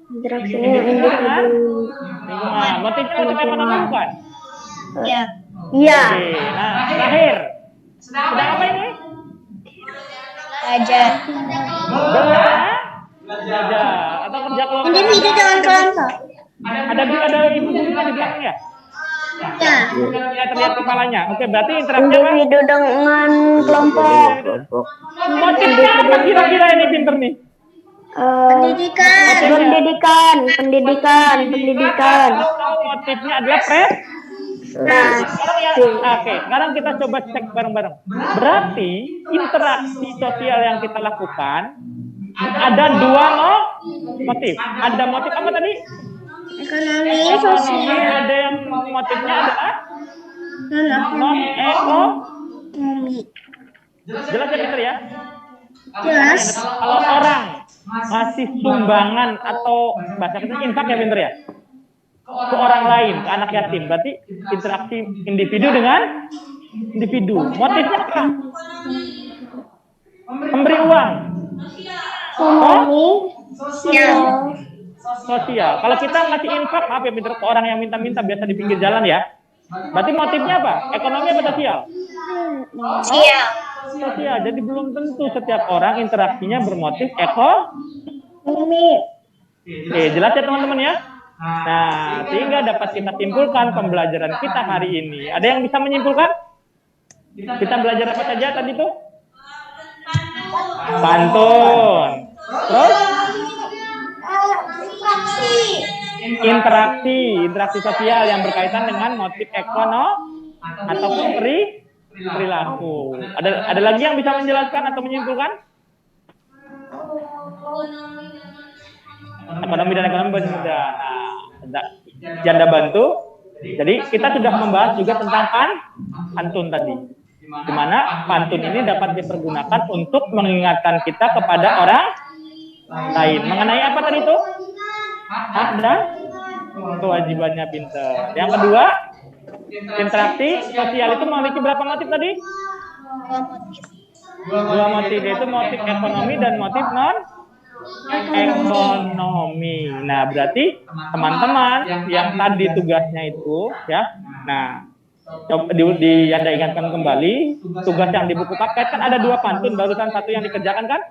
lingkungan. Motifnya motif ekonomi bukan? Iya. Oke. Nah, terakhir. Sedang apa ini? Belajar. Belajar atau kerja kelompok. Individu dengan kelompok. Ada ibu gurunya di belakang ya? Ya. Terlihat kepalanya. Oke, berarti interaksi apa? Individu dengan kelompok. Motifnya apa kira-kira ini, pinter nih? Pendidikan. Tahu motifnya adalah Oke, sekarang kita coba cek bareng-bareng. Berarti interaksi sosial yang kita lakukan ada dua motif. Ada motif apa tadi? Ekonomi, Ekonomi. sosial, Ada yang motifnya adalah non-ekonomi. jelas ya Peter ya? Jelas. Kalau orang ngasih sumbangan atau bahasa kita infak ya Peter ya? Ke orang lain, ke anak yatim, berarti interaksi individu dengan individu. Motifnya apa? Memberi uang. Sosial. Kalau kita ngasih infak, maaf ya Peter, ke orang yang minta-minta biasa di pinggir jalan ya. Berarti motifnya apa? Ekonomi apa sosial? Sosial. Jadi belum tentu setiap orang interaksinya bermotif ekonomi. Oke, jelas ya teman-teman ya? Nah, sehingga dapat kita simpulkan pembelajaran kita hari ini. Ada yang bisa menyimpulkan? Kita belajar apa saja tadi tuh? Pantun. Terus? Interaksi sosial yang berkaitan dengan motif ekonomi ataupun perilaku. Ada lagi yang bisa menjelaskan atau menyimpulkan? Ekonomi dan ekonomi berbeda. Nah, janda bantu. Jadi kita sudah membahas juga tentang pantun tadi. Di mana pantun ini dapat dipergunakan untuk mengingatkan kita kepada orang lain. Mengenai apa tadi itu? Hak dan kewajibannya pinter. Yang kedua, interaksi sosial itu memiliki berapa motif tadi? Dua motif, yaitu motif ekonomi dan motif non ekonomi. Nah, berarti teman-teman yang tadi tugasnya itu ya. Nah, coba Anda ingatkan kembali tugas yang di buku paket kan ada 2 pantun, barusan 1 yang dikerjakan kan?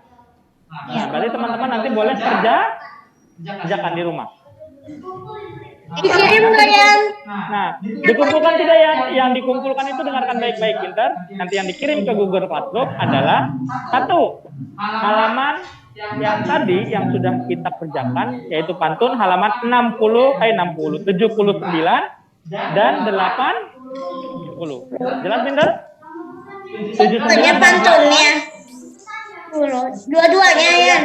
Nah, berarti teman-teman nanti boleh kerjakan di rumah. Dikirim nggak ya? Nah, dikumpulkan tidak ya? Yang dikumpulkan itu dengarkan baik-baik pintar. Nanti yang dikirim ke Google Classroom adalah 1 halaman yang tadi yang sudah kita kerjakan, yaitu pantun halaman 79 dan 80. Jelas pintar? 79 Hanya pantunnya. Dua-duanya ya.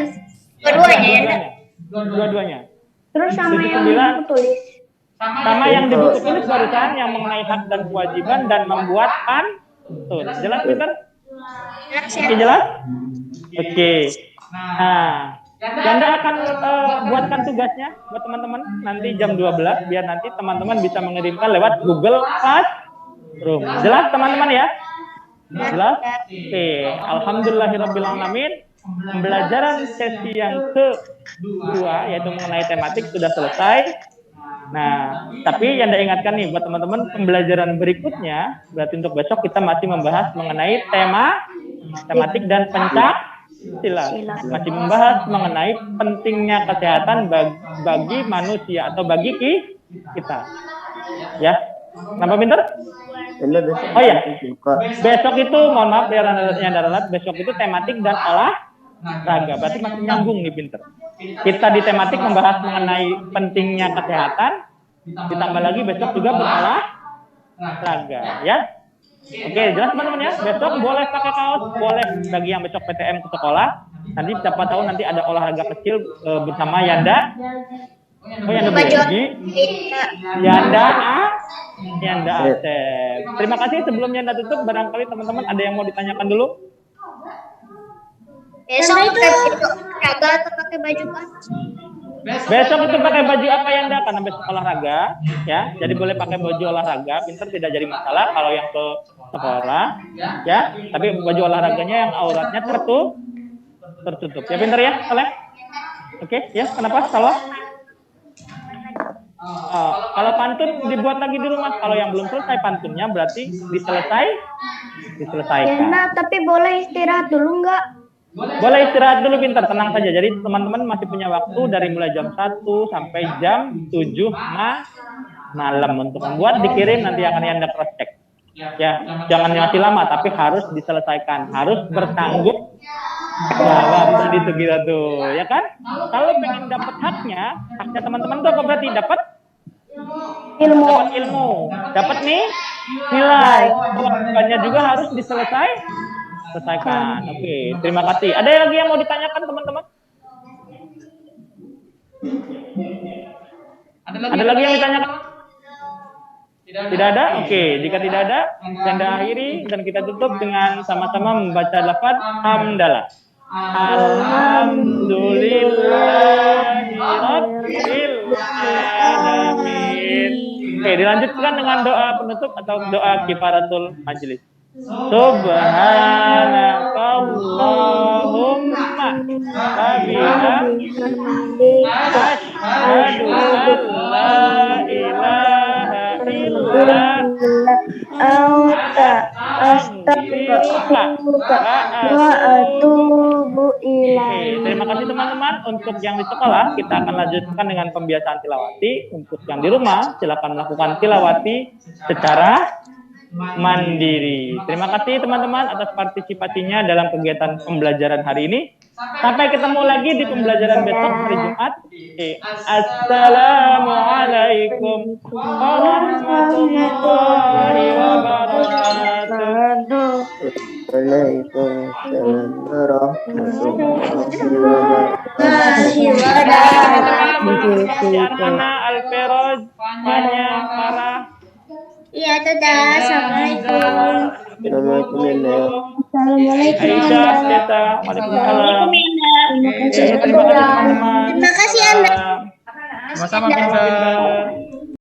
Dua-duanya. Terus sama yang 79 tulis. sama yang di buku tulis barusan yang mengenai hak dan kewajiban dan membuat pantun. Jelas pintar? Oke, jelas? Oke. Nah, Janda akan buatkan tugasnya buat teman-teman nanti jam 12 biar nanti teman-teman bisa mengirimkan lewat Google Classroom. Jelas teman-teman ya? Jelas? Oke, alhamdulillahirobbilalamin. Pembelajaran sesi yang kedua yaitu mengenai tematik sudah selesai. Nah, tapi yang Anda ingatkan nih buat teman-teman, pembelajaran berikutnya berarti untuk besok kita masih membahas mengenai tematik dan silat. Masih membahas mengenai pentingnya kesehatan bagi manusia atau bagi kita. Ya. Kenapa pinter? Oh ya. Besok itu mohon maaf ya yang darat, besok itu tematik dan olahraga. Berarti masih nyambung nih pinter. Kita di tematik membahas mengenai pentingnya kesehatan, ditambah lagi besok juga berolahraga, ya. Oke, jelas teman-teman ya. Besok boleh pakai kaos, boleh bagi yang besok PTM ke sekolah. Nanti siapa tahu nanti ada olahraga kecil bersama Yanda. Oh, Yanda Bagi. Yanda Asep. Terima kasih. Sebelum Yanda tutup, barangkali teman-teman ada yang mau ditanyakan dulu. Besok itu olahraga atau pakai baju apa? Besok itu pakai baju apa Yanda? Karena besok olahraga, ya. Jadi boleh pakai baju olahraga. Pinter tidak jadi masalah kalau yang ke sekolah, ya. Tapi baju olahraganya yang auratnya tertutup. Ya pinter ya, Saleh? Oke, ya. Kenapa? Salah? Kalau pantun dibuat lagi di rumah. Kalau yang belum selesai pantunnya berarti diselesaikan. Ya, tapi boleh istirahat dulu nggak? Boleh istirahat dulu pintar, tenang saja. Jadi teman-teman masih punya waktu dari mulai jam 1 sampai jam 7 malam untuk membuat, dikirim, nanti akan Anda cross check. Ya, jangan masih lama tapi harus diselesaikan, harus bertanggung jawab tadi itu gitu, ya kan? Kalau pengen dapat haknya teman-teman tuh apa berarti dapat Ilmu. Dapat ilmu. Dapat nih nilai. Kewajibannya juga harus selesaikan. Oke, terima kasih. Ada lagi yang mau ditanyakan teman-teman? Ada lagi yang ditanyakan? Tidak ada? Oke, jika tidak ada, Anda akhiri dan kita tutup dengan sama-sama membaca lafaz hamdalah. Alhamdulillahirabbil alamin. Oke, dilanjutkan dengan doa penutup atau doa kifaratul majelis. Subhanakallahumma wa bihamdika asyhadu an la ilaha illa anta astaghfiruka wa atubu ilaik. Terima kasih teman-teman. Untuk yang di sekolah kita akan lanjutkan dengan pembiasaan tilawati. Untuk yang di rumah silakan melakukan tilawati secara mandiri. Terima kasih teman-teman atas partisipasinya dalam kegiatan pembelajaran hari ini. Sampai ketemu lagi di pembelajaran besok hari Jumat. Assalamualaikum warahmatullahi wabarakatuh. Waalaikumsalam warahmatullahi wabarakatuh. Anak-anak Al-Feroj, Fanya, Farah. Iya, dadah. Assalamualaikum. Aisyah, Teta, waalaikumsalam. Terima kasih teman-teman. Terima kasih Anda. Sama-sama, Pintar.